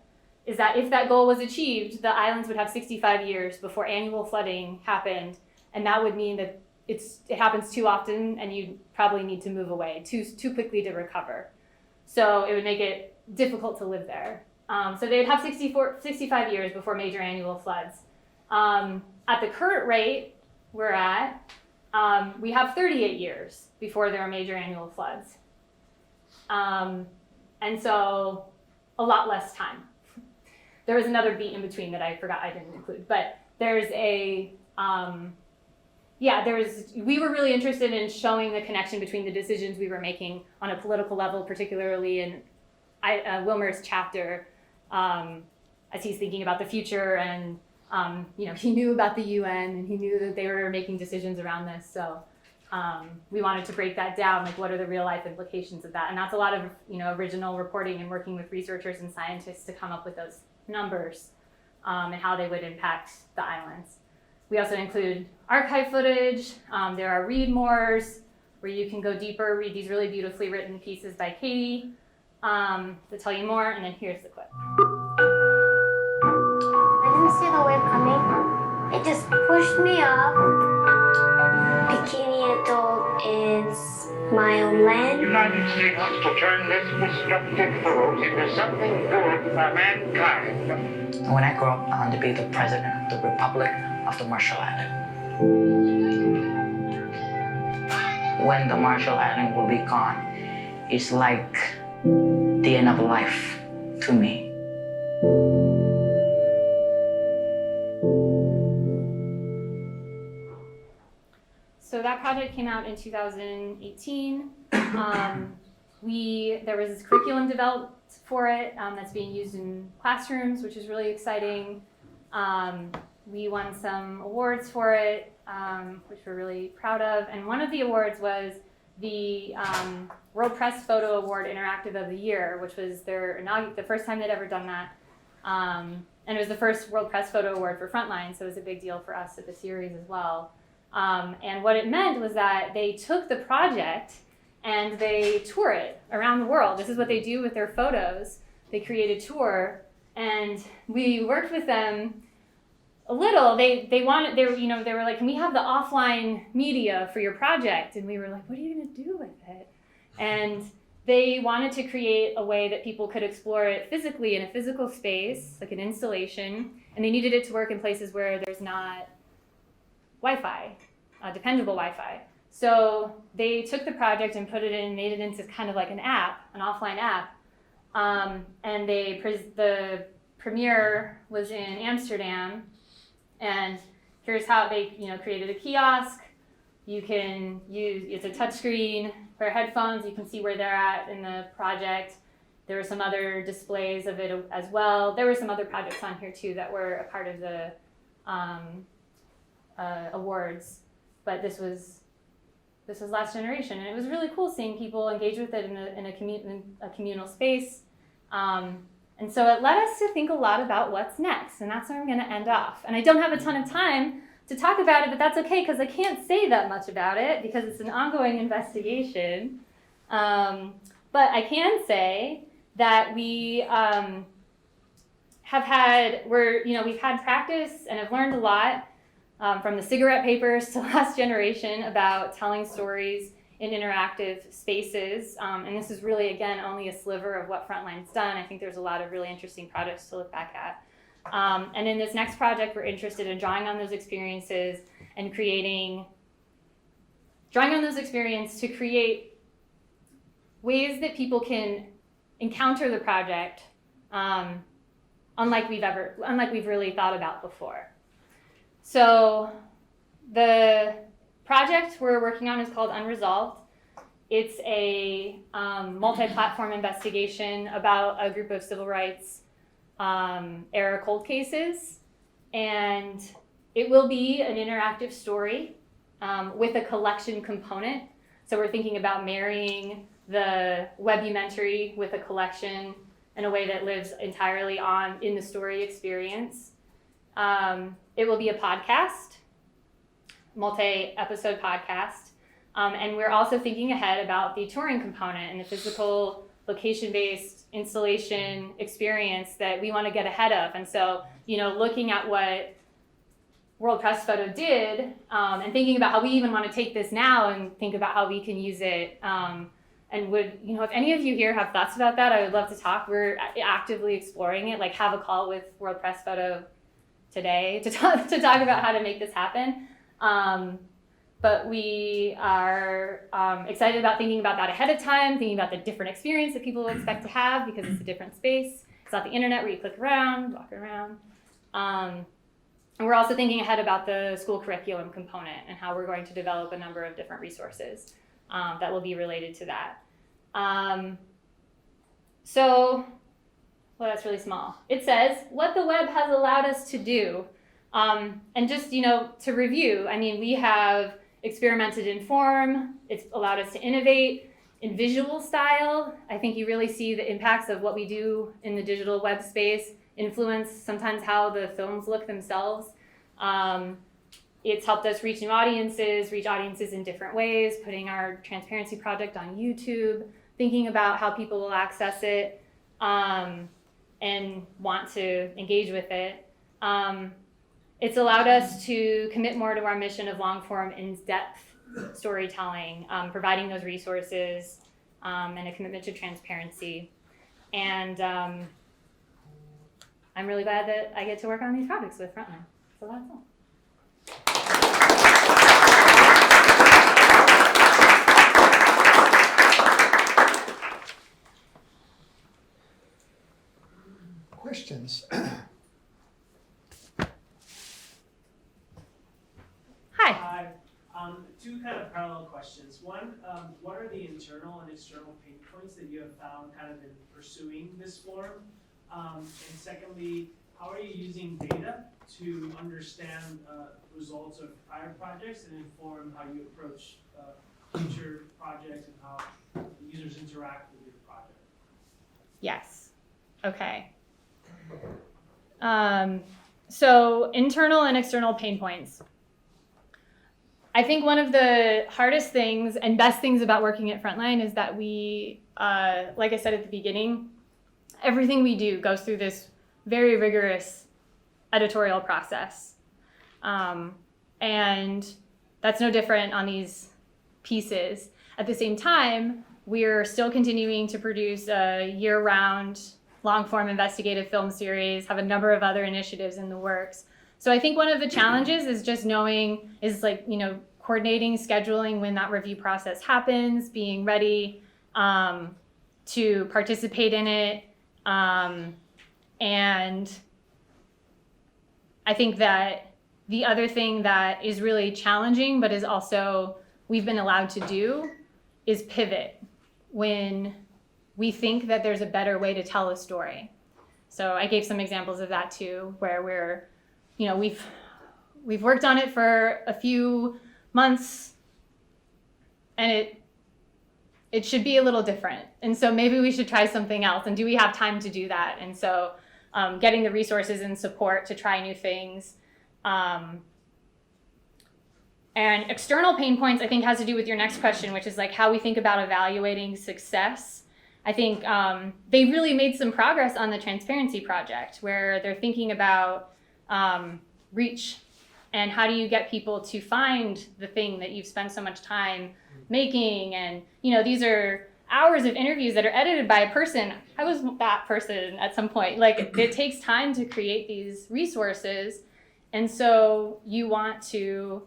is that if that goal was achieved, the islands would have 65 years before annual flooding happened, and that would mean that it happens too often, and you probably need to move away too quickly to recover. So it would make it difficult to live there. So they'd have 65 years before major annual floods. At the current rate we're at, we have 38 years before there are major annual floods. And so a lot less time. There was another beat in between that I forgot I didn't include, but there's we were really interested in showing the connection between the decisions we were making on a political level, particularly in Wilmer's chapter, as he's thinking about the future, and he knew about the UN, and he knew that they were making decisions around this. So we wanted to break that down, like what are the real life implications of that? And that's a lot of original reporting and working with researchers and scientists to come up with those numbers and how they would impact the islands. We also include archive footage. There are read mores where you can go deeper, read these really beautifully written pieces by Katie to tell you more, and then here's the clip. I didn't see the wave coming. It just pushed me up. Bikini Atoll is my own land. The United States wants to turn this destructive force into something good for mankind. When I grow up, I want to be the president of the Republic of the Marshall Islands. When the Marshall Islands will be gone, it's like the end of life to me. So that project came out in 2018. There was this curriculum developed for it that's being used in classrooms, which is really exciting. We won some awards for it, which we're really proud of. And one of the awards was the World Press Photo Award Interactive of the Year, which was the first time they'd ever done that. And it was the first World Press Photo Award for Frontline, so it was a big deal for us at the series as well. And what it meant was that they took the project and they tour it around the world. This is what they do with their photos. They create a tour, and we worked with them a little. They were like, can we have the offline media for your project? And we were like, what are you going to do with it? And they wanted to create a way that people could explore it physically in a physical space, like an installation, and they needed it to work in places where there's not Wi-Fi, dependable Wi-Fi. So they took the project and made it into kind of like an app, an offline app. And the premiere was in Amsterdam. And here's how they created a kiosk. You can it's a touchscreen for headphones. You can see where they're at in the project. There were some other displays of it as well. There were some other projects on here too that were a part of the awards. but this was Last Generation, and it was really cool seeing people engage with it in a communal space. And so it led us to think a lot about what's next, and that's where I'm going to end off. And I don't have a ton of time to talk about it, but that's okay because I can't say that much about it because it's an ongoing investigation. But I can say that we we've had practice and have learned a lot from the cigarette papers to Last Generation about telling stories in interactive spaces. And this is really, again, only a sliver of what Frontline's done. I think there's a lot of really interesting projects to look back at. And in this next project, we're interested in drawing on those experiences and drawing on those experiences to create ways that people can encounter the project unlike we've really thought about before. So the project we're working on is called Unresolved. It's a multi-platform investigation about a group of civil rights era cold cases, and it will be an interactive story with a collection component. So we're thinking about marrying the WebbyVenturi with a collection in a way that lives entirely in the story experience. It will be a podcast, multi-episode podcast. And we're also thinking ahead about the touring component and the physical location-based installation experience that we want to get ahead of. And so, looking at what World Press Photo did and thinking about how we even want to take this now and think about how we can use it. And if any of you here have thoughts about that, I would love to talk. We're actively exploring it, like have a call with World Press Photo today to talk about how to make this happen. But we are excited about thinking about that ahead of time, thinking about the different experience that people will expect to have because it's a different space. It's not the internet where you click around, walk around. And we're also thinking ahead about the school curriculum component and how we're going to develop a number of different resources that will be related to that. Well, that's really small. It says, what the web has allowed us to do. And just, to review, we have experimented in form. It's allowed us to innovate in visual style. I think you really see the impacts of what we do in the digital web space influence sometimes how the films look themselves. It's helped us reach new audiences, in different ways, putting our transparency project on YouTube, thinking about how people will access it and want to engage with it. It's allowed us to commit more to our mission of long-form, in-depth storytelling, providing those resources, and a commitment to transparency. And I'm really glad that I get to work on these projects with Frontline. It's a lot of fun. Questions? Hi. Two kind of parallel questions. One, what are the internal and external pain points that you have found kind of in pursuing this form? And secondly, how are you using data to understand results of prior projects and inform how you approach future projects and how users interact with your project? Yes. Okay. So internal and external pain points. I think one of the hardest things and best things about working at Frontline is that we, like I said at the beginning, everything we do goes through this very rigorous editorial process. And that's no different on these pieces. At the same time, we're still continuing to produce a year-round long-form investigative film series, have a number of other initiatives in the works. So I think one of the challenges is just coordinating, scheduling when that review process happens, being ready to participate in it. And I think that the other thing that is really challenging, but is also we've been allowed to do, is pivot when we think that there's a better way to tell a story. So I gave some examples of that too, where we've worked on it for a few months, and it should be a little different. And so maybe we should try something else. And do we have time to do that? And so getting the resources and support to try new things. And external pain points, I think, has to do with your next question, which is like how we think about evaluating success. I think they really made some progress on the Transparency Project, where they're thinking about reach and how do you get people to find the thing that you've spent so much time making. And, you know, these are hours of interviews that are edited by a person. I was that person at some point. Like, it takes time to create these resources. And so you want to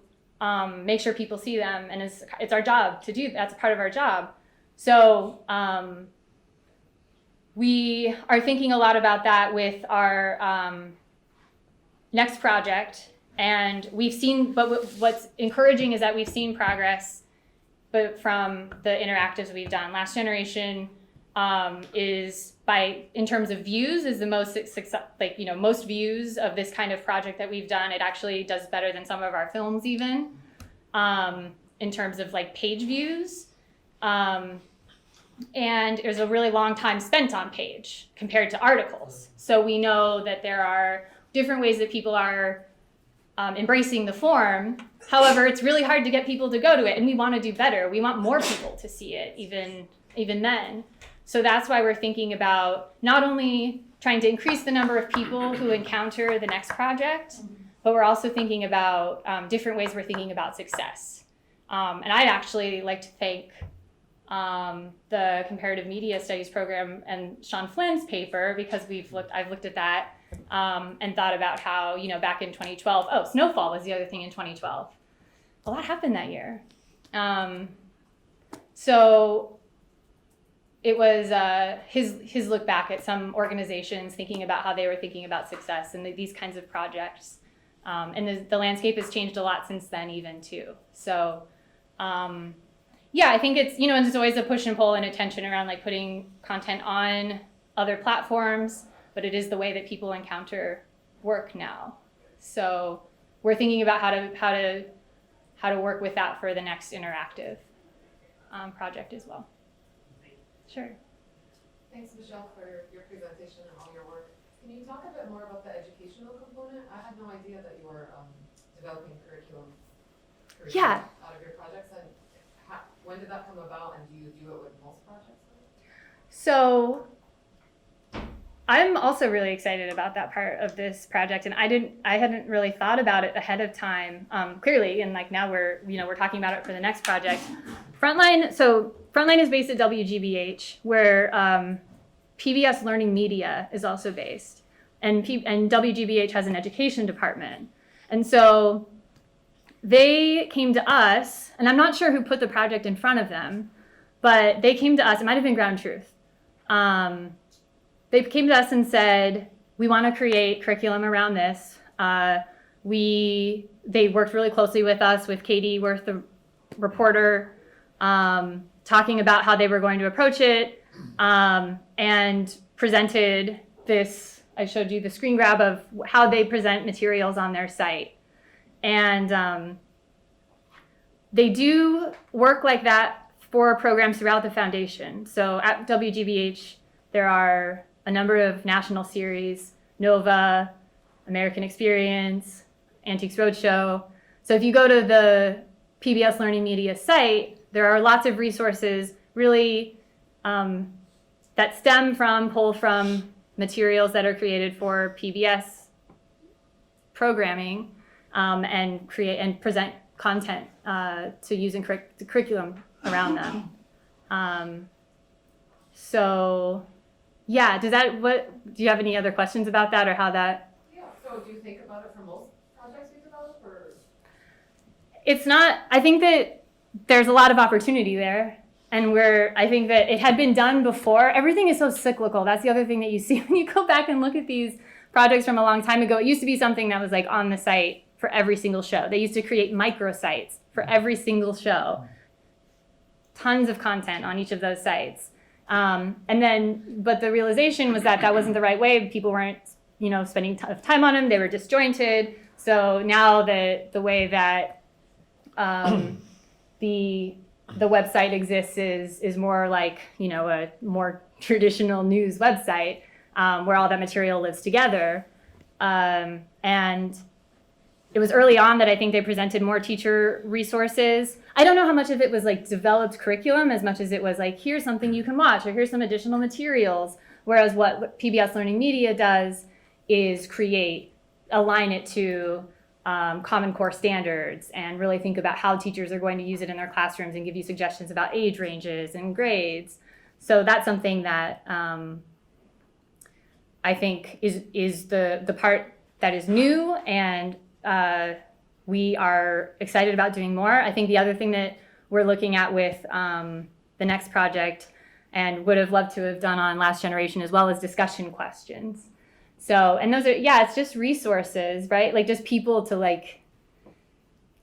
make sure people see them, and it's our job to do. That's part of our job. So we are thinking a lot about that with our next project, and we've seen. But what's encouraging is that we've seen progress, but from the interactives we've done. Last Generation is in terms of views, is the most success, most views of this kind of project that we've done. It actually does better than some of our films even, in terms of like page views. And there's a really long time spent on page compared to articles. So we know that there are different ways that people are embracing the form. However, it's really hard to get people to go to it, and we want to do better. We want more people to see it even then. So that's why we're thinking about not only trying to increase the number of people who encounter the next project, but we're also thinking about different ways we're thinking about success. And I'd actually like to thank the Comparative Media Studies program and Sean Flynn's paper, because I've looked at that and thought about how, back in 2012, snowfall was the other thing in 2012. A lot happened that year. So it was his look back at some organizations thinking about how they were thinking about success and these kinds of projects. And the landscape has changed a lot since then even too. So I think it's, it's always a push and pull and a tension around like putting content on other platforms, but it is the way that people encounter work now. So we're thinking about how to work with that for the next interactive project as well. Sure. Thanks, Michelle, for your presentation and all your work. Can you talk a bit more about the educational component? I had no idea that you were developing curriculum out of your projects. And when did that come about, and do you do it with most projects? So I'm also really excited about that part of this project, and I hadn't really thought about it ahead of time, clearly, and like now we're talking about it for the next project. Frontline is based at WGBH, where PBS Learning Media is also based, and WGBH has an education department. And so they came to us, and I'm not sure who put the project in front of them, but they came to us. It might have been Ground Truth. They came to us and said, we want to create curriculum around this. They worked really closely with us, with Katie Worth, the reporter, talking about how they were going to approach it, and presented this. I showed you the screen grab of how they present materials on their site. And they do work like that for programs throughout the foundation. So at WGBH, there are a number of national series, Nova, American Experience, Antiques Roadshow. So if you go to the PBS Learning Media site, there are lots of resources really that pull from materials that are created for PBS programming, and create and present content to use in the curriculum around them. So yeah, do you have any other questions about that, or how that? Yeah, so do you think about it for most projects you develop, or? It's not, I think that there's a lot of opportunity there, and I think that it had been done before. Everything is so cyclical. That's the other thing that you see when you go back and look at these projects from a long time ago. It used to be something that was like on the site for every single show. They used to create microsites for every single show. Tons of content on each of those sites. But the realization was that wasn't the right way. People weren't, spending time on them. They were disjointed. So now the way that the website exists is more like, a more traditional news website where all that material lives together. And it was early on that I think they presented more teacher resources. I don't know how much of it was like developed curriculum as much as it was like, here's something you can watch, or here's some additional materials. Whereas what PBS Learning Media does is align it to Common Core standards and really think about how teachers are going to use it in their classrooms and give you suggestions about age ranges and grades. So that's something that I think is the part that is new, and we are excited about doing more. I think the other thing that we're looking at with the next project, and would have loved to have done on Last Generation as well, is discussion questions. So, and those are, it's just resources, right? Like just people to like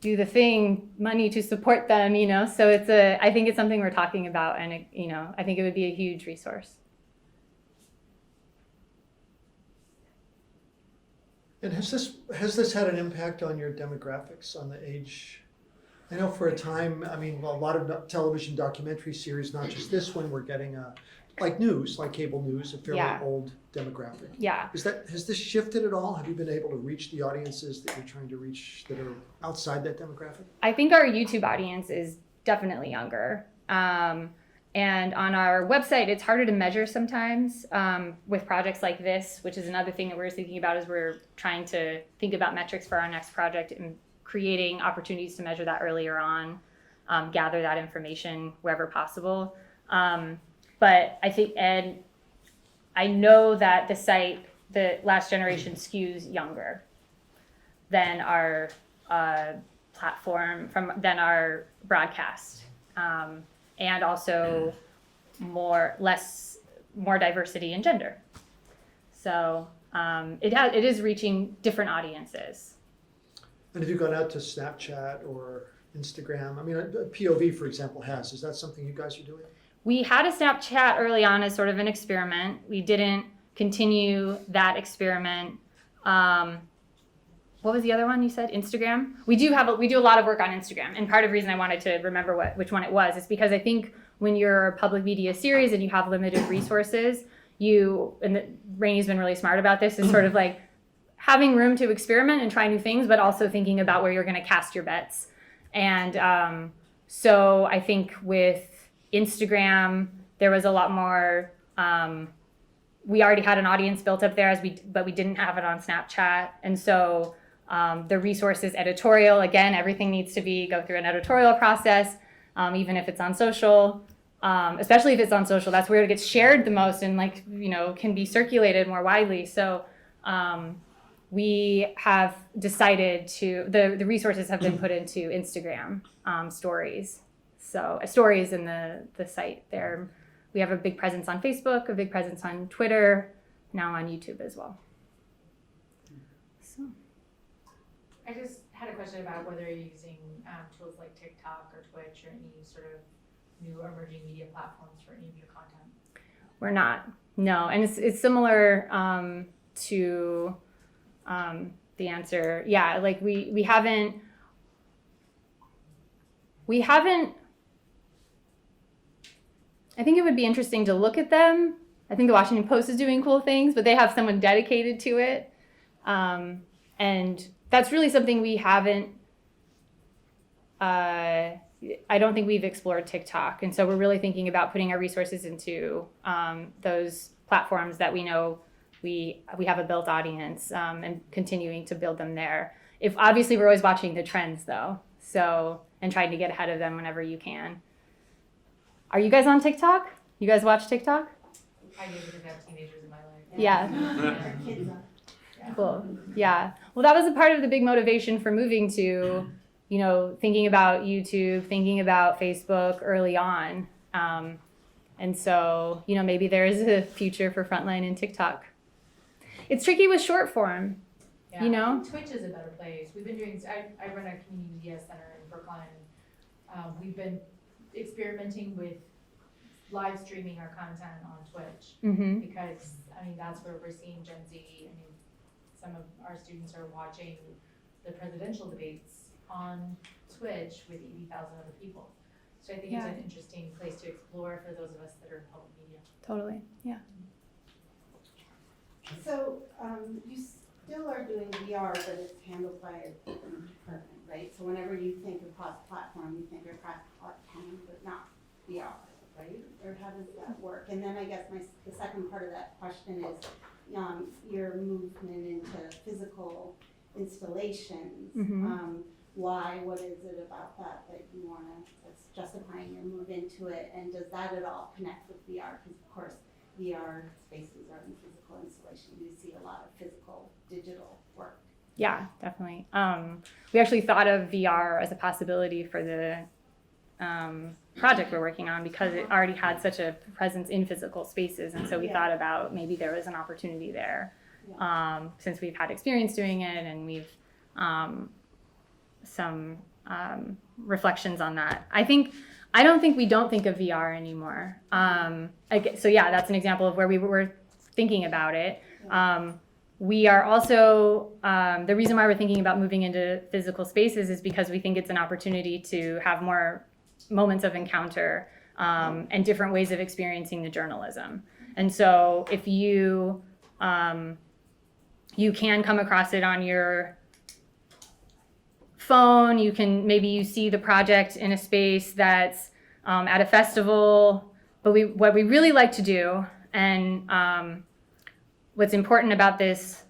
do the thing, money to support them, So I think it's something we're talking about, and I think it would be a huge resource. And has this had an impact on your demographics, on the age? I know for a time, a lot of television documentary series, not just this one, we're getting like news, like cable news, a fairly old demographic. Yeah. Has this shifted at all? Have you been able to reach the audiences that you're trying to reach that are outside that demographic? I think our YouTube audience is definitely younger. And on our website, it's harder to measure sometimes with projects like this, which is another thing that we're thinking about as we're trying to think about metrics for our next project and creating opportunities to measure that earlier on, gather that information wherever possible. But I think, and I know that the site, the Last Generation, skews younger than our platform, than our broadcast. And also more diversity in gender. So it is reaching different audiences. And have you gone out to Snapchat or Instagram? POV, for example, has. Is that something you guys are doing? We had a Snapchat early on as sort of an experiment. We didn't continue that experiment. What was the other one you said? Instagram? We do a lot of work on Instagram, and part of the reason I wanted to remember which one it was is because I think when you're a public media series and you have limited resources, Rainey's been really smart about this, is sort of like having room to experiment and try new things, but also thinking about where you're going to cast your bets. And so I think with Instagram, there was a lot more. We already had an audience built up there, but we didn't have it on Snapchat, and so. The resources editorial, again, everything needs to go through an editorial process, even if it's on social, especially if it's on social. That's where it gets shared the most and can be circulated more widely. So we have decided the resources have been put into Instagram stories. So stories in the site there. We have a big presence on Facebook, a big presence on Twitter, now on YouTube as well. I just had a question about whether you're using tools like TikTok or Twitch or any sort of new emerging media platforms for any of your content. We're not, no, and it's similar to the answer. Yeah, like we haven't. I think it would be interesting to look at them. I think the Washington Post is doing cool things, but they have someone dedicated to it, and that's really something we haven't. I don't think we've explored TikTok, and so we're really thinking about putting our resources into those platforms that we know we have a built audience, and continuing to build them there. If obviously we're always watching the trends though, so and trying to get ahead of them whenever you can. Are you guys on TikTok? You guys watch TikTok? I do because I have teenagers in my life. Yeah. Cool. Yeah. Well, that was a part of the big motivation for moving to, thinking about YouTube, thinking about Facebook early on. And so, maybe there is a future for Frontline and TikTok. It's tricky with short form, Yeah, Twitch is a better place. We've been doing, I run a community media center in Brookline. We've been experimenting with live streaming our content on Twitch because, that's where we're seeing Gen Z. Some of our students are watching the presidential debates on Twitch with 80,000 other people. So I think it's an interesting place to explore for those of us that are in public media. Totally, yeah. So you still are doing VR, but it's handled by a different department, right? So whenever you think of cross-platform, you think of cross-platform, but not VR, right? Or how does that work? And then I guess the second part of that question is your movement into physical installations. Why? What is it about that you want to, that's justifying your move into it? And does that at all connect with VR? Because of course, VR spaces are in physical installation. We see a lot of physical, digital work. Yeah, definitely. We actually thought of VR as a possibility for the project we're working on because it already had such a presence in physical spaces. And so we thought about maybe there was an opportunity there since we've had experience doing it and we've some reflections on that. I don't think we don't think of VR anymore. So yeah, that's an example of where we were thinking about it. We are also, the reason why we're thinking about moving into physical spaces is because we think it's an opportunity to have more moments of encounter and different ways of experiencing the journalism. And so if you can come across it on your phone, maybe you see the project in a space that's at a festival, but what we really like to do, and what's important about this,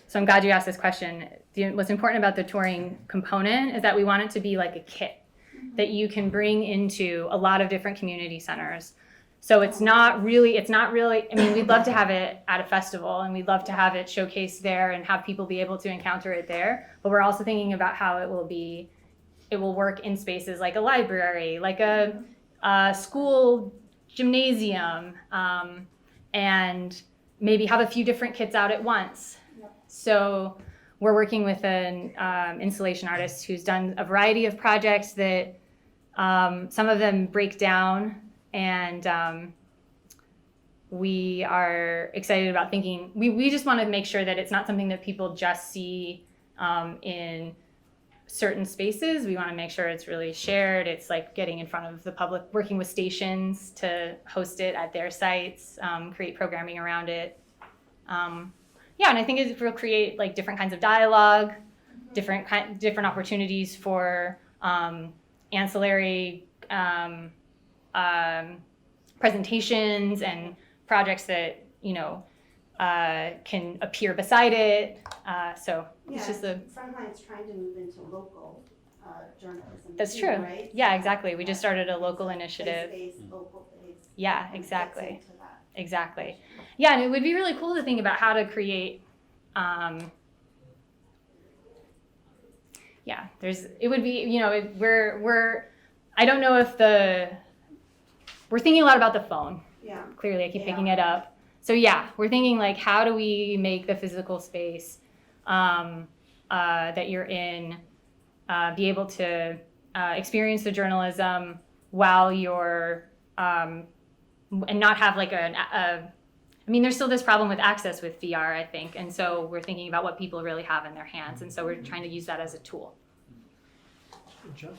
so I'm glad you asked this question, what's important about the touring component is that we want it to be like a kit that you can bring into a lot of different community centers. So it's not really, I mean, we'd love to have it at a festival and we'd love to have it showcased there and have people be able to encounter it there. But we're also thinking about how it will work in spaces like a library, like a school gymnasium, and maybe have a few different kits out at once. So we're working with an installation artist who's done a variety of projects that some of them break down. And we are excited about thinking, we just want to make sure that it's not something that people just see in certain spaces. We want to make sure it's really shared. It's like getting in front of the public, working with stations to host it at their sites, create programming around it. Yeah, and I think it will create like different kinds of dialogue, different opportunities for ancillary presentations and projects that can appear beside it. So it's just Frontline's trying to move into local journalism. That's too, true. Right? Yeah, exactly. We just started a local initiative. Place-based, local based. Yeah, exactly. Exactly. Yeah, and it would be really cool to think about how to create. It would be, I don't know if we're thinking a lot about the phone. Yeah. Clearly, I keep picking it up. So yeah, we're thinking like, how do we make the physical space that you're in be able to experience the journalism while you're, and not have like there's still this problem with access with VR, I think. And so we're thinking about what people really have in their hands. And so we're trying to use that as a tool. Jeff?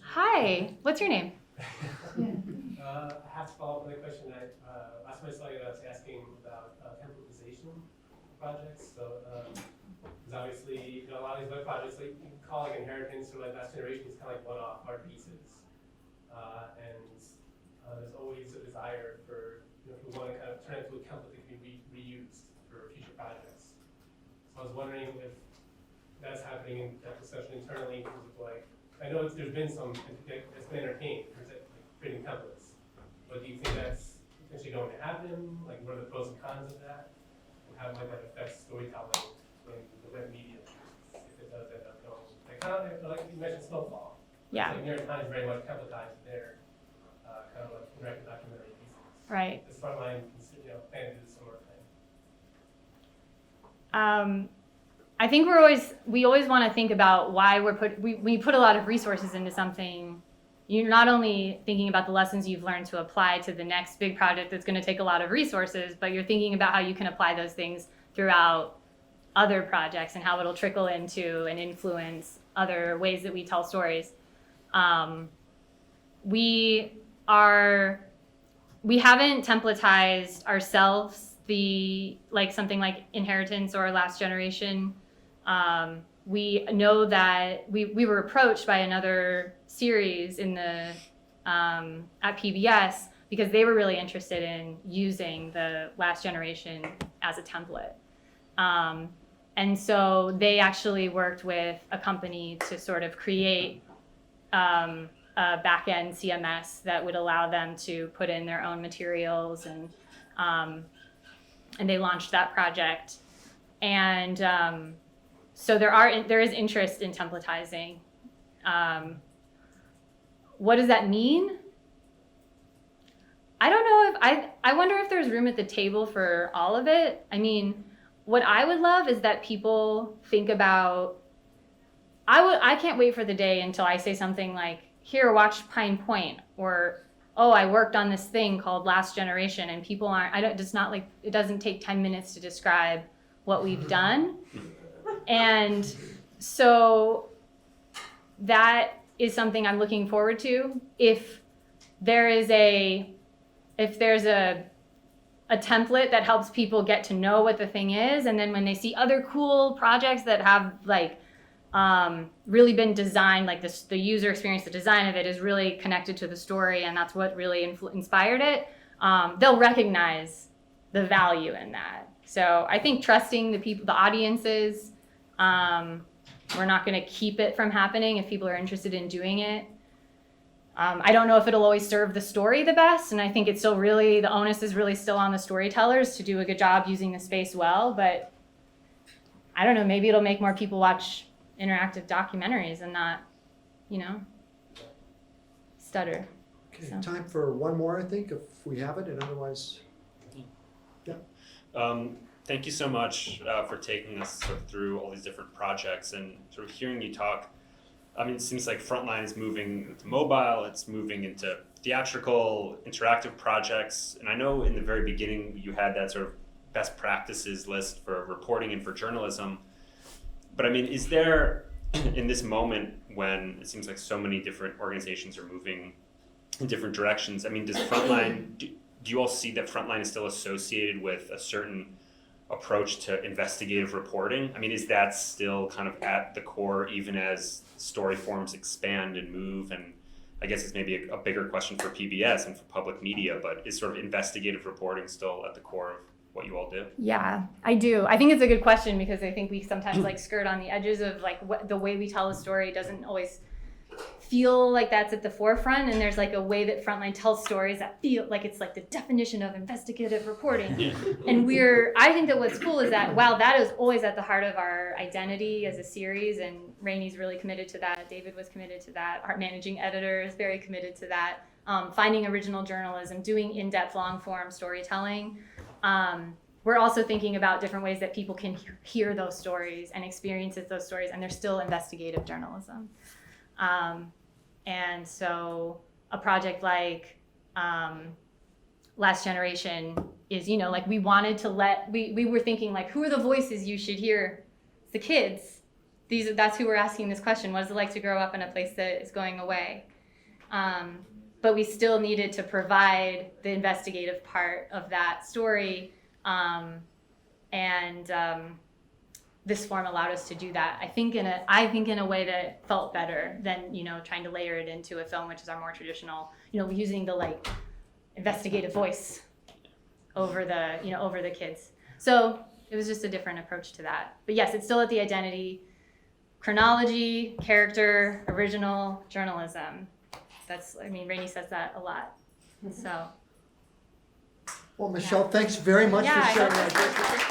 Hi, what's your name? I have to follow up with a question. Last time I saw you, I was asking about templatization projects. So, because obviously, a lot of these web projects, like you can call like inheritance or like last generation, is kind of like one-off art pieces, and there's always a desire for if we want to kind of turn it into a template that can be reused for future projects. So I was wondering if that's happening in that discussion internally in terms of like. I know there's been some that's been entertained, like creating templates, but do you think that's potentially going to happen? Like, what are the pros and cons of that? And how might that affect storytelling in the web media if it does end up going? Like you mentioned, Snowfall. Yeah. Like New York Times very much templatized their kind of like direct documentary pieces. Right. This Frontline, plan to do a similar thing. I think we always want to think about why we put a lot of resources into something. You're not only thinking about the lessons you've learned to apply to the next big project that's going to take a lot of resources, but you're thinking about how you can apply those things throughout other projects and how it'll trickle into and influence other ways that we tell stories. We haven't templatized ourselves something like Inheritance or Last Generation. We know that we were approached by another series in the at PBS because they were really interested in using the Last Generation as a template. And so they actually worked with a company to sort of create a back-end CMS that would allow them to put in their own materials, and they launched that project. And so there is interest in templatizing. What does that mean? I don't know if I wonder if there's room at the table for all of it. I mean, what I would love is that people think about, I can't wait for the day until I say something like, here, watch Pine Point, or, oh, I worked on this thing called Last Generation, and people it doesn't take 10 minutes to describe what we've done. And so that is something I'm looking forward to. If there's a template that helps people get to know what the thing is, and then when they see other cool projects that have really been designed, like the user experience, the design of it is really connected to the story, and that's what really inspired it, they'll recognize the value in that. So I think trusting the people, the audiences, we're not going to keep it from happening if people are interested in doing it. I don't know if it'll always serve the story the best, and I think it's still really, the onus is really still on the storytellers to do a good job using the space well, but I don't know, maybe it'll make more people watch interactive documentaries and not, stutter. Okay, So. Time for one more, I think, if we have it, and otherwise, yeah. Thank you so much for taking us sort of through all these different projects, and sort of hearing you talk. I mean, it seems like Frontline is moving into mobile, it's moving into theatrical, interactive projects, and I know in the very beginning you had that sort of best practices list for reporting and for journalism. But I mean, is there, in this moment when it seems like so many different organizations are moving in different directions, I mean, does Frontline, do you all see that Frontline is still associated with a certain approach to investigative reporting? I mean, is that still kind of at the core even as story forms expand and move? And I guess it's maybe a bigger question for PBS and for public media, but is sort of investigative reporting still at the core of what you all do? Yeah, I do. I think it's a good question because I think we sometimes skirt on the edges of the way we tell a story doesn't always feel like that's at the forefront, and there's a way that Frontline tells stories that feel like it's the definition of investigative reporting. And I think that what's cool is that while that is always at the heart of our identity as a series, and Rainey's really committed to that, David was committed to that, our managing editor is very committed to that, finding original journalism, doing in-depth long-form storytelling. We're also thinking about different ways that people can hear those stories and experience those stories, and they're still investigative journalism. And so a project like Last Generation is, we wanted to we were thinking who are the voices you should hear? It's the kids. That's who we're asking this question. What is it like to grow up in a place that is going away? But we still needed to provide the investigative part of that story. This form allowed us to do that. I think in a way that felt better than trying to layer it into a film, which is our more traditional, using the investigative voice over the kids. So it was just a different approach to that. But yes, it's still at the identity, chronology, character, original journalism. Rainey says that a lot. So. Well, Michelle, thanks very much for sharing that.